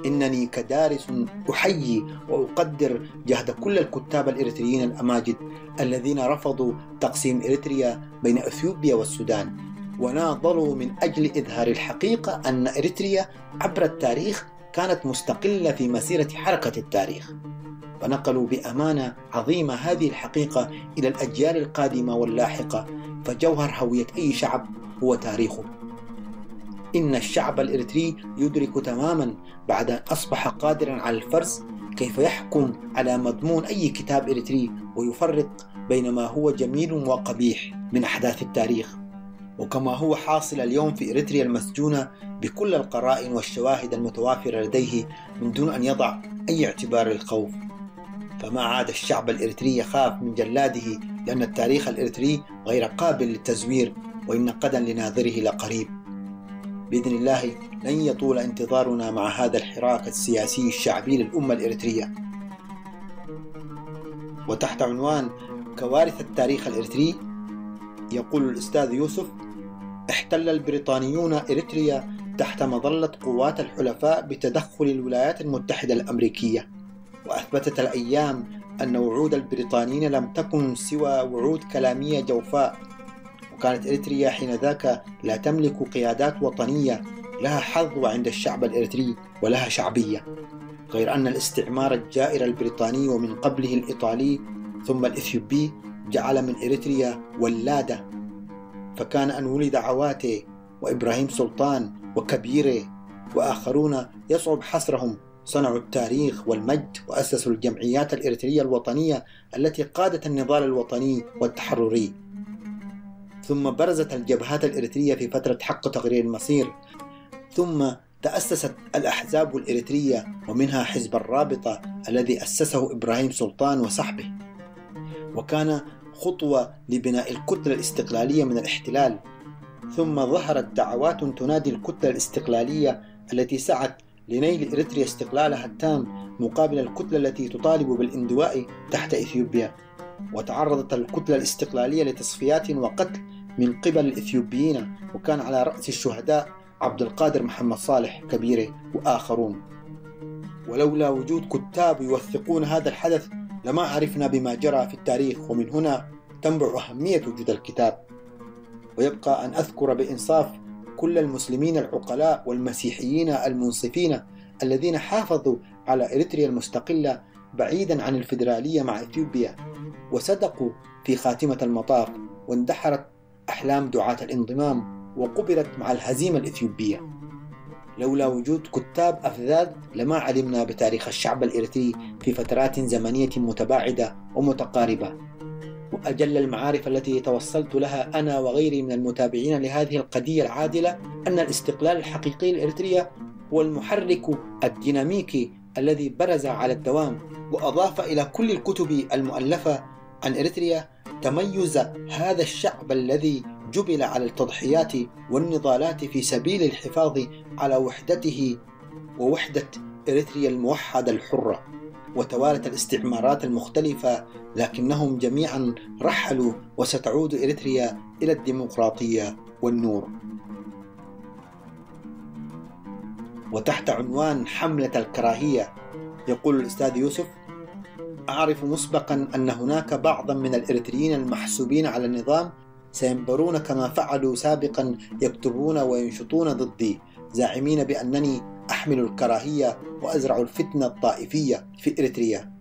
إنني كدارس أحيي وأقدر جهد كل الكتاب الإريتريين الأماجد الذين رفضوا تقسيم إريتريا بين إثيوبيا والسودان، وناضلوا من أجل إظهار الحقيقة أن إريتريا عبر التاريخ كانت مستقلة في مسيرة حركة التاريخ، ونقلوا بأمانة عظيمة هذه الحقيقة إلى الأجيال القادمة واللاحقة. فجوهر هوية أي شعب هو تاريخه. إن الشعب الإريتري يدرك تماما بعد أن أصبح قادرا على الفرز كيف يحكم على مضمون أي كتاب إريتري ويفرق بين ما هو جميل وقبيح من أحداث التاريخ، وكما هو حاصل اليوم في إريتريا المسجونة بكل القرائن والشواهد المتوافرة لديه من دون أن يضع أي اعتبار للخوف. فما عاد الشعب الإريتري يخاف من جلاده، لأن التاريخ الإريتري غير قابل للتزوير، وإن قدا لناظره لقريب. بإذن الله لن يطول انتظارنا مع هذا الحراك السياسي الشعبي للأمة الإريترية. وتحت عنوان كوارث التاريخ الإريتري يقول الأستاذ يوسف: احتل البريطانيون إريتريا تحت مظلة قوات الحلفاء بتدخل الولايات المتحدة الأمريكية، وأثبتت الأيام أن وعود البريطانيين لم تكن سوى وعود كلامية جوفاء. وكانت إريتريا حينذاك لا تملك قيادات وطنية لها حظوة عند الشعب الإريتري ولها شعبية، غير أن الاستعمار الجائر البريطاني ومن قبله الإيطالي ثم الإثيوبي جعل من إريتريا ولادة. فكان أن ولد عواتي وإبراهيم سلطان وكبيري وآخرون يصعب حصرهم صنعوا التاريخ والمجد وأسسوا الجمعيات الإريترية الوطنية التي قادت النضال الوطني والتحرري. ثم برزت الجبهات الإريترية في فترة حق تغيير المصير، ثم تأسست الأحزاب الإريترية ومنها حزب الرابطة الذي أسسه إبراهيم سلطان وصحبه، وكان خطوة لبناء الكتلة الاستقلالية من الاحتلال. ثم ظهرت دعوات تنادي الكتلة الاستقلالية التي سعت لنيل إريتريا استقلالها التام مقابل الكتلة التي تطالب بالاندواء تحت إثيوبيا. وتعرضت الكتلة الاستقلالية لتصفيات وقتل من قبل الإثيوبيين، وكان على رأس الشهداء عبد القادر محمد صالح كبيرة وآخرون. ولولا وجود كتاب يوثقون هذا الحدث لما عرفنا بما جرى في التاريخ، ومن هنا تنبع أهمية وجود الكتاب. ويبقى أن أذكر بإنصاف كل المسلمين العقلاء والمسيحيين المنصفين الذين حافظوا على إريتريا المستقلة بعيدا عن الفيدرالية مع إثيوبيا، وصدقوا في خاتمة المطاف، واندحرت أحلام دعاة الانضمام وقبلت مع الهزيمة الإثيوبية. لولا وجود كتاب أفذاذ لما علمنا بتاريخ الشعب الإريتري في فترات زمنية متباعدة ومتقاربة. وأجل المعارف التي توصلت لها أنا وغيري من المتابعين لهذه القضية العادلة أن الاستقلال الحقيقي لإريتريا هو المحرك الديناميكي الذي برز على الدوام، وأضاف إلى كل الكتب المؤلفة عن إريتريا تميز هذا الشعب الذي جبل على التضحيات والنضالات في سبيل الحفاظ على وحدته ووحدة إريتريا الموحدة الحرة. وتوالت الاستعمارات المختلفة لكنهم جميعا رحلوا، وستعود إريتريا إلى الديمقراطية والنور. وتحت عنوان حملة الكراهية يقول الأستاذ يوسف: أعرف مسبقا أن هناك بعضا من الإريتريين المحسوبين على النظام سينبرون كما فعلوا سابقا، يكتبون وينشطون ضدي زاعمين بأنني أحمل الكراهية وأزرع الفتنة الطائفية في إريتريا.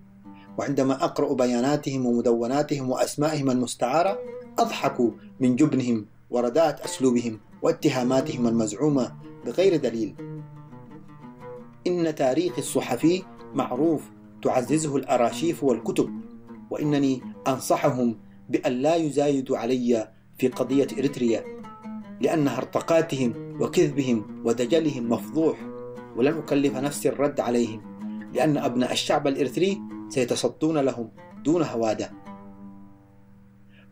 وعندما أقرأ بياناتهم ومدوناتهم وأسمائهم المستعارة أضحك من جبنهم ورداءة أسلوبهم واتهاماتهم المزعومة بغير دليل. إن تاريخ الصحفي معروف تعززه الأراشيف والكتب، وإنني أنصحهم بأن لا يزايدوا علي في قضية إريتريا، لأن هرطقاتهم وكذبهم ودجلهم مفضوح، ولن أكلف نفسي الرد عليهم، لأن أبناء الشعب الإريتري سيتصدون لهم دون هوادة.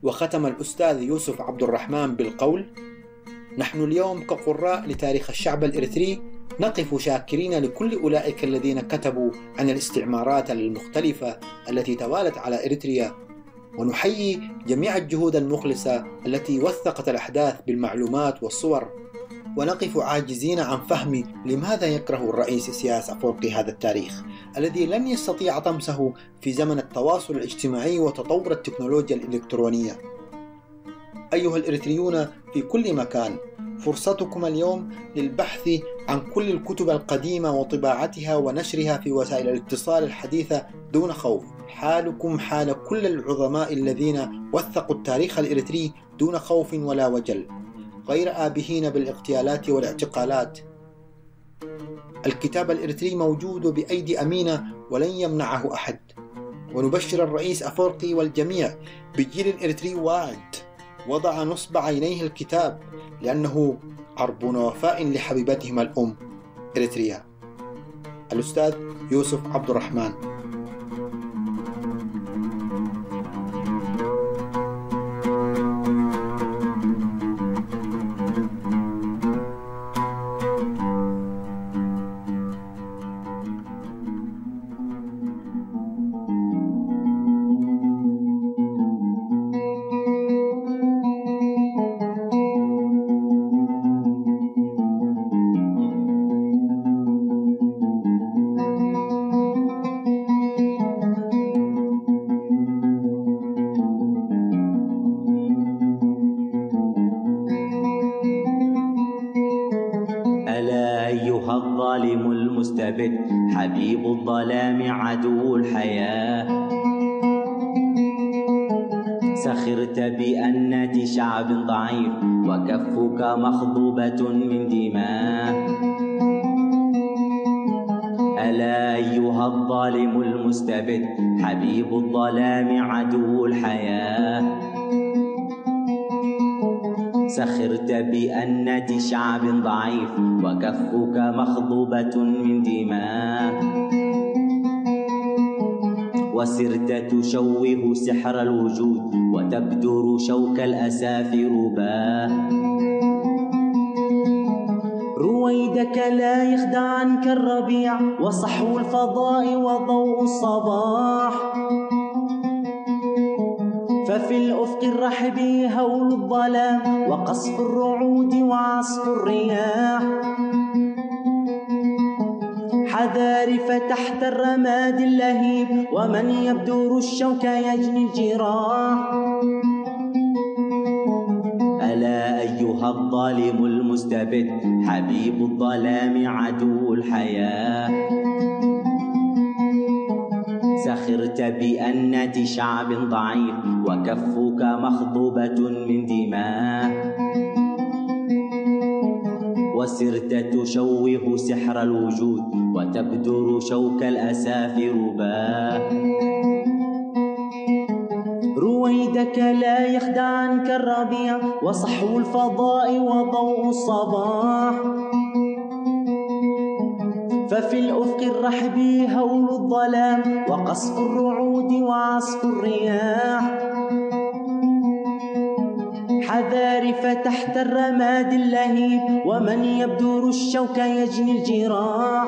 وختم الأستاذ يوسف عبد الرحمن بالقول: نحن اليوم كقراء لتاريخ الشعب الإريتري نقف شاكرين لكل أولئك الذين كتبوا عن الاستعمارات المختلفة التي توالت على إريتريا، ونحيي جميع الجهود المخلصة التي وثقت الأحداث بالمعلومات والصور، ونقف عاجزين عن فهم لماذا يكره الرئيس إسياس أفورقي هذا التاريخ الذي لن يستطيع طمسه في زمن التواصل الاجتماعي وتطور التكنولوجيا الإلكترونية. أيها الإريتريون في كل مكان، فرصتكم اليوم للبحث عن كل الكتب القديمة وطباعتها ونشرها في وسائل الاتصال الحديثة دون خوف. حالكم حال كل العظماء الذين وثقوا التاريخ الإريتري دون خوف ولا وجل، غير آبهين بالاغتيالات والاعتقالات. الكتاب الإريتري موجود بأيدي أمينة ولن يمنعه أحد، ونبشر الرئيس أفورقي والجميع بجيل إريتري واعد وضع نصب عينيه الكتاب، لأنه عربون وفاء لحبيبتهم الأم إريتريا. الأستاذ يوسف عبد الرحمن.
الظالم المستبد حبيب الظلام عدو الحياة. سخرت بأنة شعب ضعيف وكفك مخضوبة من دماء. ألا أيها الظالم المستبد حبيب الظلام عدو الحياة. سخرت بأنة شعب ضعيف وكفك مخضوبة من دماء وسرت تشوه سحر الوجود وتبدر شوك الأساف رباه رويدك لا يخدع عنك الربيع وصحو الفضاء وضوء الصباح ففي الأفق الرحب هول الظلام وقصف الرعود وعصف الرياح حذار فتحت الرماد اللهيب ومن يبدر الشوك يجني الجراح ألا أيها الظالم المستبد حبيب الظلام عدو الحياة سخرت بأنة شعب ضعيف وكفك مخضوبة من دماء وسرت تشوه سحر الوجود وتبدر شوك الأساف رباه رويدك لا يخدع عنك الربيع وصحو الفضاء وضوء الصباح ففي الأفق الرحب هول الظلام وقصف الرعود وعصف الرياح حذار فتحت الرماد اللهيب ومن يبدر الشوك يجني الجراح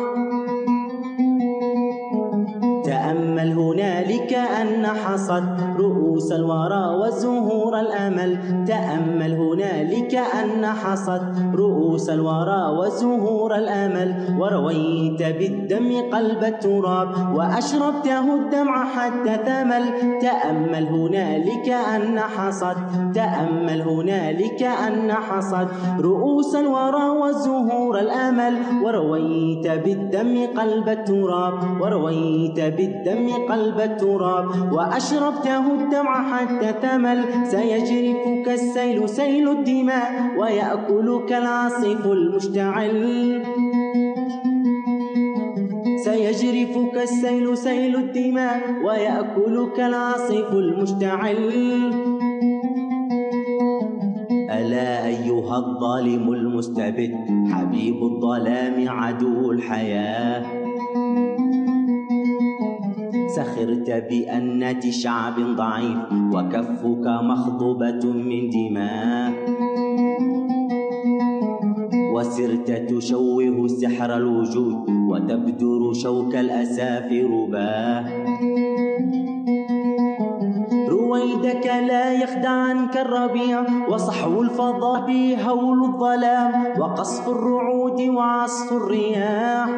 تأمل هنالك أن حصد رؤوس الورى وزهور الأمل تأمل هنالك أن حصد رؤوس الورى وزهور الأمل ورويت بالدم قلب التراب وأشربته الدمع حتى ثمل تأمل هنالك أن حصد تأمل هنالك أن حصد رؤوس الورى وزهور الأمل ورويت بالدم قلب التراب ورويت بالدم قلب التراب وأشربته الدمع حتى ثمل سيجرفك السيل سيل الدماء ويأكلك العاصف المشتعل سيجرفك السيل سيل الدماء ويأكلك العاصف المشتعل ألا أيها الظالم المستبد حبيب الظلام عدو الحياة سخرت بأنة شعب ضعيف وكفك مخضوبة من دماء وسرت تشوه سحر الوجود وتبدر شوك الأساف رباه رويدك لا يخدع عنك الربيع وصحو الفضاء هول الظلام وقصف الرعود وعصف الرياح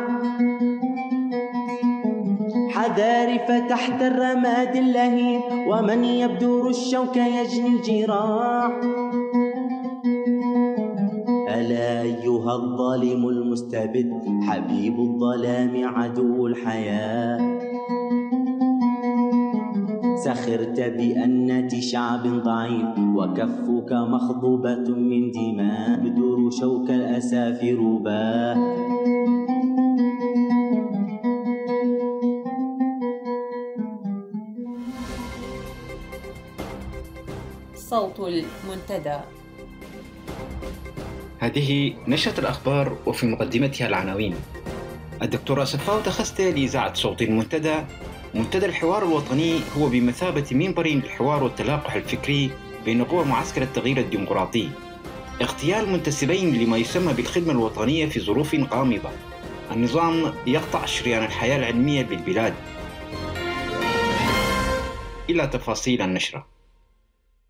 حذار فتحت الرماد اللهيب ومن يبدر الشوك يجني الجراح ألا أيها الظالم المستبد حبيب الظلام عدو الحياة سخرت بأنة شعب ضعيف وكفك مخضوبة من دماء بدر شوك الأساف رباه
صوت المنتدى.
هذه نشرة الأخبار وفي مقدمتها العناوين. الدكتورة صفاء تخستي لإذاعة صوت المنتدى. منتدى الحوار الوطني هو بمثابة منبر للحوار والتلاقح الفكري بين قوى معسكر التغيير الديمقراطي. اغتيال منتسبين لما يسمى بالخدمة الوطنية في ظروف غامضة. النظام يقطع شريان الحياة العلمية بالبلاد. إلى تفاصيل النشرة.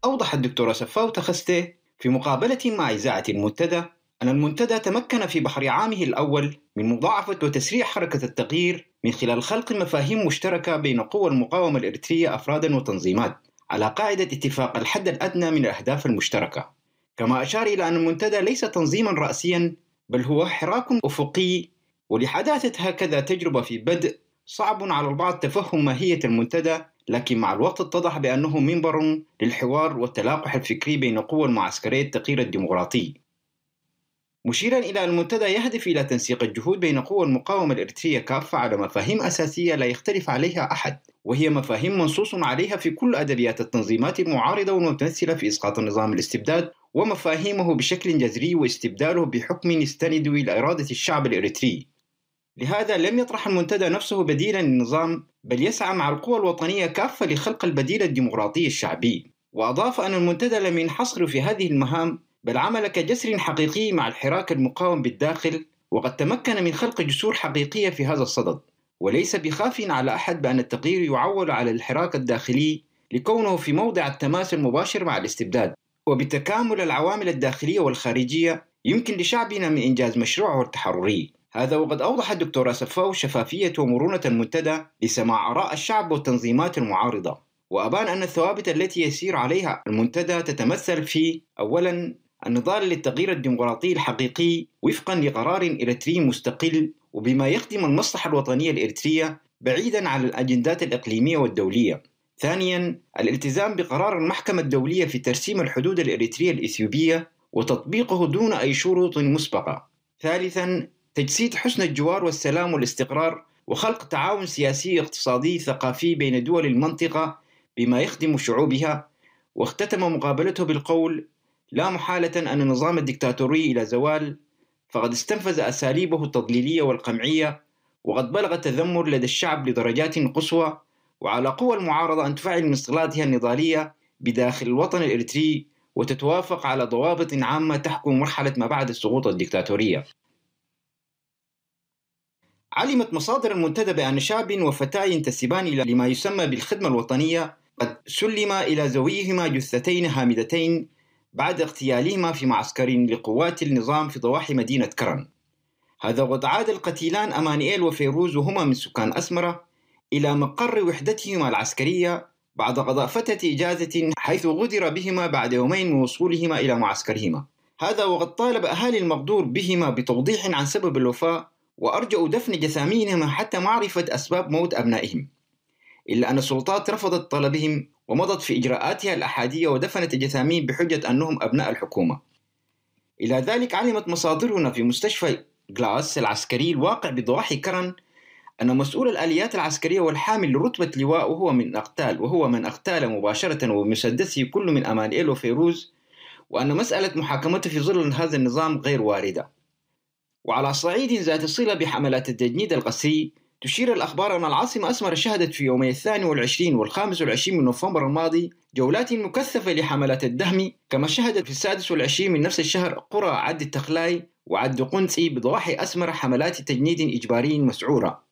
أوضح الدكتورة صفاء تخستي في مقابلة مع إذاعة المنتدى أن المنتدى تمكن في بحر عامه الأول من مضاعفة وتسريع حركة التغيير من خلال خلق مفاهيم مشتركة بين قوى المقاومة الإريترية أفرادا وتنظيمات على قاعدة اتفاق الحد الأدنى من الأهداف المشتركة. كما أشار إلى أن المنتدى ليس تنظيما رأسيا بل هو حراك أفقي، ولحداثة هكذا تجربة في بدء صعب على البعض تفهم ماهية المنتدى، لكن مع الوقت اتضح بأنه منبر للحوار والتلاقح الفكري بين قوى المعسكرية التغيير الديمقراطي، مشيرا إلى أن المنتدى يهدف إلى تنسيق الجهود بين قوى المقاومة الإريترية كافة على مفاهيم أساسية لا يختلف عليها أحد، وهي مفاهيم منصوص عليها في كل أدبيات التنظيمات المعارضة والمتمثلة في إسقاط نظام الاستبداد ومفاهيمه بشكل جذري واستبداله بحكم يستند إلى إرادة الشعب الإريتري. لهذا لم يطرح المنتدى نفسه بديلا للنظام، بل يسعى مع القوى الوطنية كافة لخلق البديل الديمقراطي الشعبي. وأضاف أن المنتدى لم ينحصر في هذه المهام، بل عمل كجسر حقيقي مع الحراك المقاوم بالداخل، وقد تمكن من خلق جسور حقيقية في هذا الصدد، وليس بخاف على أحد بأن التغيير يعول على الحراك الداخلي لكونه في موضع التماس المباشر مع الاستبداد. وبتكامل العوامل الداخلية والخارجية يمكن لشعبنا من إنجاز مشروعه التحرري. هذا وقد أوضح الدكتور أسفاو شفافية ومرونة المنتدى لسماع آراء الشعب والتنظيمات المعارضة، وأبان أن الثوابت التي يسير عليها المنتدى تتمثل في: أولاً، النضال للتغيير الديمقراطي الحقيقي وفقاً لقرار إريتري مستقل وبما يخدم المصلحة الوطنية الإريترية بعيداً عن الأجندات الإقليمية والدولية. ثانياً، الالتزام بقرار المحكمة الدولية في ترسيم الحدود الإريترية الإثيوبية وتطبيقه دون أي شروط مسبقة. ثالثاً، تجسيد حسن الجوار والسلام والاستقرار وخلق تعاون سياسي اقتصادي ثقافي بين دول المنطقة بما يخدم شعوبها. واختتم مقابلته بالقول: لا محالة أن النظام الدكتاتوري إلى زوال، فقد استنفذ أساليبه التضليلية والقمعية، وقد بلغ التذمر لدى الشعب لدرجات قصوى، وعلى قوى المعارضة أن تفعل من صلاتها النضالية بداخل الوطن الإريتري وتتوافق على ضوابط عامة تحكم مرحلة ما بعد السقوط الدكتاتورية. علمت مصادر المنتدى بأن شاب وفتاة ينتسبان إلى لما يسمى بالخدمة الوطنية قد سلما إلى زويهما جثتين هامدتين بعد اغتيالهما في معسكر لقوات النظام في ضواحي مدينة كرن. هذا وقد عاد القتيلان أمانييل وفيروز وهما من سكان أسمرة إلى مقر وحدتهما العسكرية بعد قضاء فترة إجازة، حيث غدر بهما بعد يومين من وصولهما إلى معسكرهما. هذا وقد طالب أهالي المغدور بهما بتوضيح عن سبب الوفاة، وأرجأوا دفن جثامينهما حتى معرفة أسباب موت أبنائهم، إلا أن السلطات رفضت طلبهم ومضت في إجراءاتها الأحادية ودفنت جثامين بحجة أنهم أبناء الحكومة. إلى ذلك علمت مصادرنا في مستشفى غلاس العسكري الواقع بضواحي كرن أن مسؤول الآليات العسكرية والحامل لرتبة لواء وهو من أغتال مباشرة وبمسدسه كل من أمانييل وفيروز، وأن مسألة محاكمته في ظل هذا النظام غير واردة. وعلى صعيد ذات صلة بحملات التجنيد القسري، تشير الأخبار أن العاصمة أسمر شهدت في يومي 22 و25 من نوفمبر الماضي جولات مكثفة لحملات الدهم، كما شهدت في 26 من نفس الشهر قرى عد التخلاي وعد قنصي بضواحي أسمر حملات تجنيد إجباري مسعورة.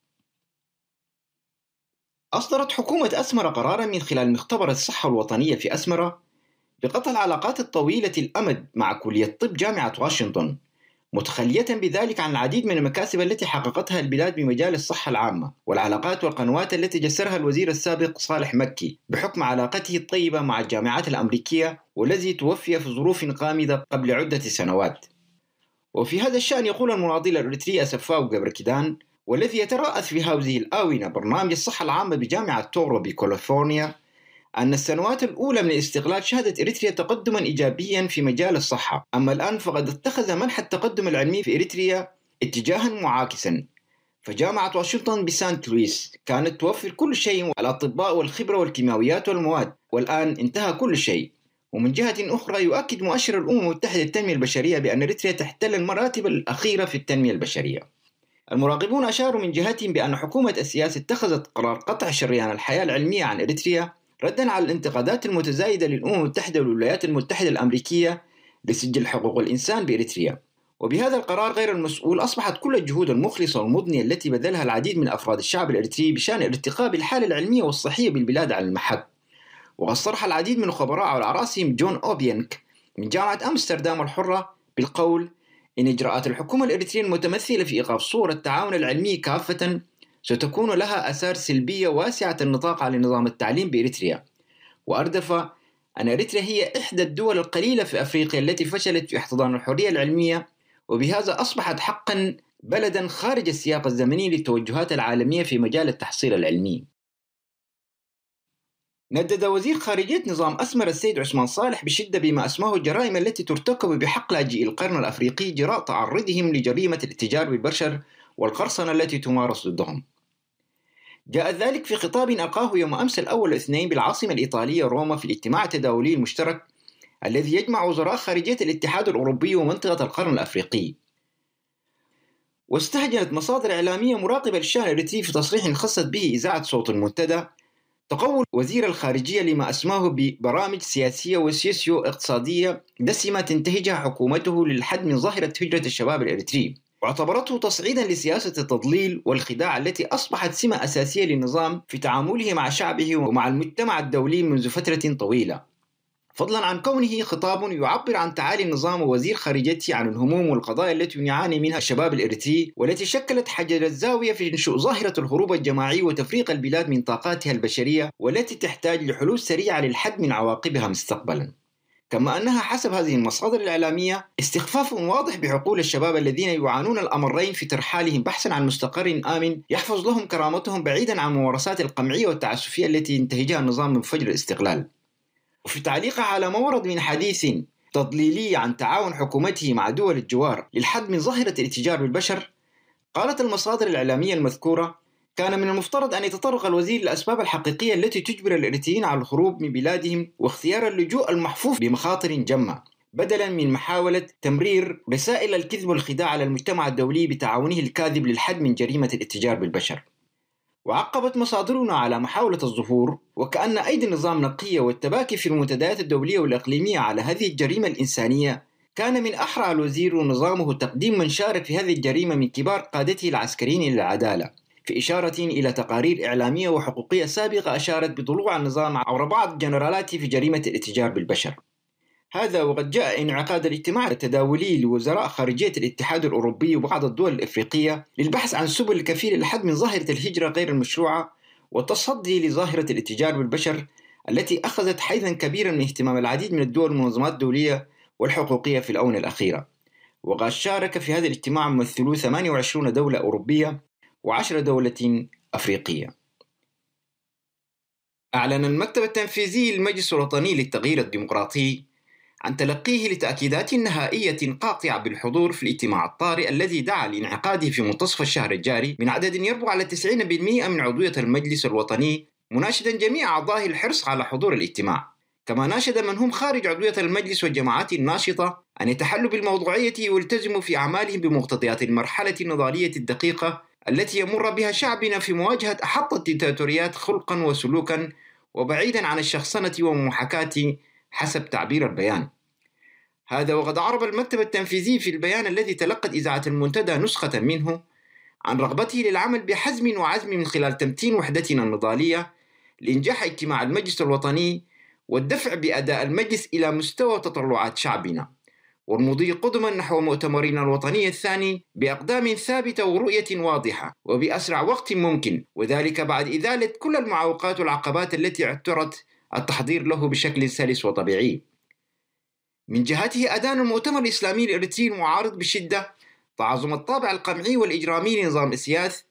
أصدرت حكومة أسمر قرارا من خلال مختبر الصحة الوطنية في أسمرة بقطع العلاقات الطويلة الأمد مع كلية طب جامعة واشنطن، متخلية بذلك عن العديد من المكاسب التي حققتها البلاد بمجال الصحة العامة والعلاقات والقنوات التي جسرها الوزير السابق صالح مكي بحكم علاقته الطيبة مع الجامعات الأمريكية، والذي توفي في ظروف قامدة قبل عدة سنوات. وفي هذا الشأن يقول المناضل الإريتري أسفاو جبركيدان، والذي يترأس في هذه الآونة برنامج الصحة العامة بجامعة تورو بكاليفورنيا، أن السنوات الأولى من الاستقلال شهدت إريتريا تقدما إيجابيا في مجال الصحة، أما الآن فقد اتخذ منح التقدم العلمي في إريتريا اتجاها معاكسا. فجامعة واشنطن بسانت لويس كانت توفر كل شيء الأطباء والخبرة والكيماويات والمواد، والآن انتهى كل شيء. ومن جهة أخرى يؤكد مؤشر الأمم المتحدة للتنمية البشرية بأن إريتريا تحتل المراتب الأخيرة في التنمية البشرية. المراقبون أشاروا من جهتهم بأن حكومة السياسة اتخذت قرار قطع شريان الحياة العلمية عن إريتريا رداً على الانتقادات المتزايدة للأمم المتحدة والولايات المتحدة الأمريكية لسجل حقوق الإنسان بإريتريا. وبهذا القرار غير المسؤول أصبحت كل الجهود المخلصة والمضنية التي بذلها العديد من أفراد الشعب الإريتري بشأن الارتقاء بالحالة العلمية والصحية بالبلاد على المحك. وقد صرح العديد من الخبراء على رأسهم جون أوبينك من جامعة أمستردام الحرة بالقول إن إجراءات الحكومة الإريترية المتمثلة في إيقاف صور التعاون العلمي كافة ستكون لها آثار سلبية واسعة النطاق على نظام التعليم بإريتريا. وأردف أن إريتريا هي إحدى الدول القليلة في أفريقيا التي فشلت في احتضان الحرية العلمية، وبهذا أصبحت حقا بلدا خارج السياق الزمني للتوجهات العالمية في مجال التحصيل العلمي. ندد وزير خارجية نظام أسمر السيد عثمان صالح بشدة بما أسماه الجرائم التي ترتكب بحق لاجئي القرن الأفريقي جراء تعرضهم لجريمة الاتجار بالبشر والقرصنة التي تمارس ضدهم. جاء ذلك في خطاب ألقاه يوم أمس الأول الاثنين بالعاصمة الإيطالية روما في الاجتماع التداولي المشترك الذي يجمع وزراء خارجية الاتحاد الأوروبي ومنطقة القرن الأفريقي. واستهجنت مصادر إعلامية مراقبة للشأن الإريتري في تصريح خصت به إذاعة صوت المنتدى تقول وزير الخارجية لما أسماه ببرامج سياسية وسياسيو اقتصادية دسمة تنتهجها حكومته للحد من ظاهرة هجرة الشباب الإريتري، واعتبرته تصعيدا لسياسة التضليل والخداع التي أصبحت سمة أساسية للنظام في تعامله مع شعبه ومع المجتمع الدولي منذ فترة طويلة، فضلا عن كونه خطاب يعبر عن تعالي النظام ووزير خارجيته عن الهموم والقضايا التي يعاني منها الشباب الإريتري، والتي شكلت حجر الزاوية في نشوء ظاهرة الهروب الجماعي وتفريق البلاد من طاقاتها البشرية، والتي تحتاج لحلول سريعة للحد من عواقبها مستقبلا. كما أنها حسب هذه المصادر الإعلامية استخفاف واضح بعقول الشباب الذين يعانون الأمرين في ترحالهم بحثا عن مستقر آمن يحفظ لهم كرامتهم بعيدا عن الممارسات القمعية والتعسفية التي ينتهجها النظام من فجر الاستقلال. وفي تعليقها على ما ورد من حديث تضليلي عن تعاون حكومته مع دول الجوار للحد من ظاهرة الاتجار بالبشر، قالت المصادر الإعلامية المذكورة: كان من المفترض أن يتطرق الوزير للأسباب الحقيقية التي تجبر الإريتريين على الهروب من بلادهم واختيار اللجوء المحفوف بمخاطر جمة، بدلا من محاولة تمرير رسائل الكذب والخداع على المجتمع الدولي بتعاونه الكاذب للحد من جريمة الاتجار بالبشر. وعقبت مصادرنا على محاولة الظهور وكأن أيدي النظام نقية والتباكي في المنتديات الدولية والإقليمية على هذه الجريمة الإنسانية، كان من أحرى الوزير ونظامه تقديم من شارك في هذه الجريمة من كبار قادته العسكريين للعدالة، في إشارة إلى تقارير إعلامية وحقوقية سابقة أشارت بضلوع النظام عبر بعض جنرالاته في جريمة الاتجار بالبشر. هذا وقد جاء انعقاد الاجتماع التداولي لوزراء خارجية الاتحاد الأوروبي وبعض الدول الإفريقية للبحث عن سبل الكفيل للحد من ظاهرة الهجرة غير المشروعة والتصدي لظاهرة الاتجار بالبشر التي أخذت حيزا كبيرا من اهتمام العديد من الدول والمنظمات الدولية والحقوقية في الآونة الأخيرة. وقد شارك في هذا الاجتماع ممثلو 28 دولة أوروبية و10 دولة أفريقية. أعلن المكتب التنفيذي للمجلس الوطني للتغيير الديمقراطي عن تلقيه لتأكيدات نهائية قاطعة بالحضور في الاجتماع الطارئ الذي دعا لانعقاده في منتصف الشهر الجاري من عدد يربو على 90% من عضوية المجلس الوطني، مناشدا جميع أعضائه الحرص على حضور الاجتماع. كما ناشد من هم خارج عضوية المجلس والجماعات الناشطة أن يتحلوا بالموضوعية ويلتزموا في أعمالهم بمقتضيات المرحلة النضالية الدقيقة التي يمر بها شعبنا في مواجهة أحط الديكتاتوريات خلقا وسلوكا وبعيدا عن الشخصنة ومحاكاة حسب تعبير البيان. هذا وقد عرب المكتب التنفيذي في البيان الذي تلقت إذاعة المنتدى نسخة منه عن رغبته للعمل بحزم وعزم من خلال تمتين وحدتنا النضالية لإنجاح اجتماع المجلس الوطني والدفع بأداء المجلس إلى مستوى تطلعات شعبنا، والمضي قدما نحو مؤتمرنا الوطني الثاني بأقدام ثابتة ورؤية واضحة وبأسرع وقت ممكن، وذلك بعد إزالة كل المعوقات والعقبات التي اعترت التحضير له بشكل سلس وطبيعي. من جهته أدان المؤتمر الإسلامي الإريتري المعارض بشدة تعظم الطابع القمعي والإجرامي لنظام السياسي،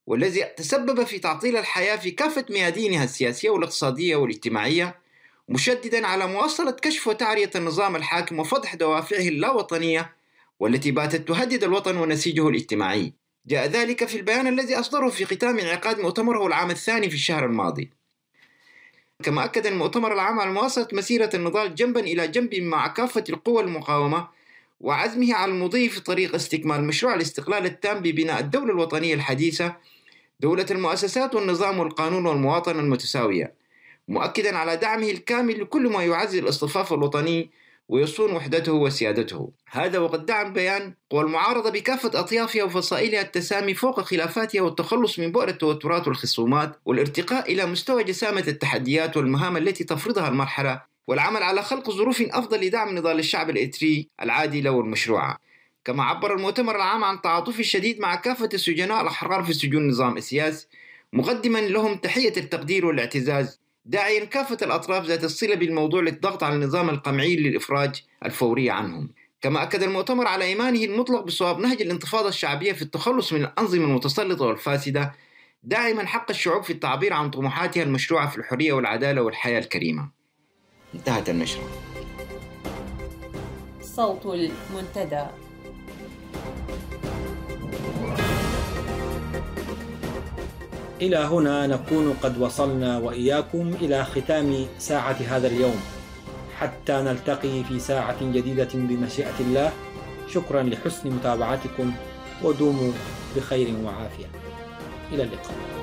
والذي تسبب في تعطيل الحياة في كافة ميادينها السياسية والاقتصادية والاجتماعية، مشددا على مواصلة كشف وتعرية النظام الحاكم وفضح دوافعه اللاوطنية والتي باتت تهدد الوطن ونسيجه الاجتماعي. جاء ذلك في البيان الذي أصدره في ختام انعقاد مؤتمره العام الثاني في الشهر الماضي. كما أكد المؤتمر العام على مواصلة مسيرة النضال جنبا إلى جنب مع كافة القوى المقاومة وعزمه على المضي في طريق استكمال مشروع الاستقلال التام ببناء الدولة الوطنية الحديثة، دولة المؤسسات والنظام والقانون والمواطنة المتساوية، مؤكدا على دعمه الكامل لكل ما يعزز الاصطفاف الوطني ويصون وحدته وسيادته. هذا وقد دعا البيان قوى المعارضة بكافة أطيافها وفصائلها التسامي فوق خلافاتها والتخلص من بؤر التوترات والخصومات والارتقاء إلى مستوى جسامة التحديات والمهام التي تفرضها المرحلة، والعمل على خلق ظروف أفضل لدعم نضال الشعب الإريتري العادلة والمشروعة. كما عبر المؤتمر العام عن تعاطفه الشديد مع كافة السجناء الأحرار في سجون النظام السياسي، مقدما لهم تحية التقدير والاعتزاز، داعيا كافة الأطراف ذات الصلة بالموضوع للضغط على النظام القمعي للإفراج الفوري عنهم. كما أكد المؤتمر على إيمانه المطلق بصواب نهج الانتفاضة الشعبية في التخلص من الأنظمة المتسلطة والفاسدة، داعما حق الشعوب في التعبير عن طموحاتها المشروعة في الحرية والعدالة والحياة الكريمة. انتهت النشرة.
صوت المنتدى.
إلى هنا نكون قد وصلنا وإياكم إلى ختام ساعة هذا اليوم. حتى نلتقي في ساعة جديدة بمشيئة الله. شكرا لحسن متابعتكم، ودوموا بخير وعافية. إلى اللقاء.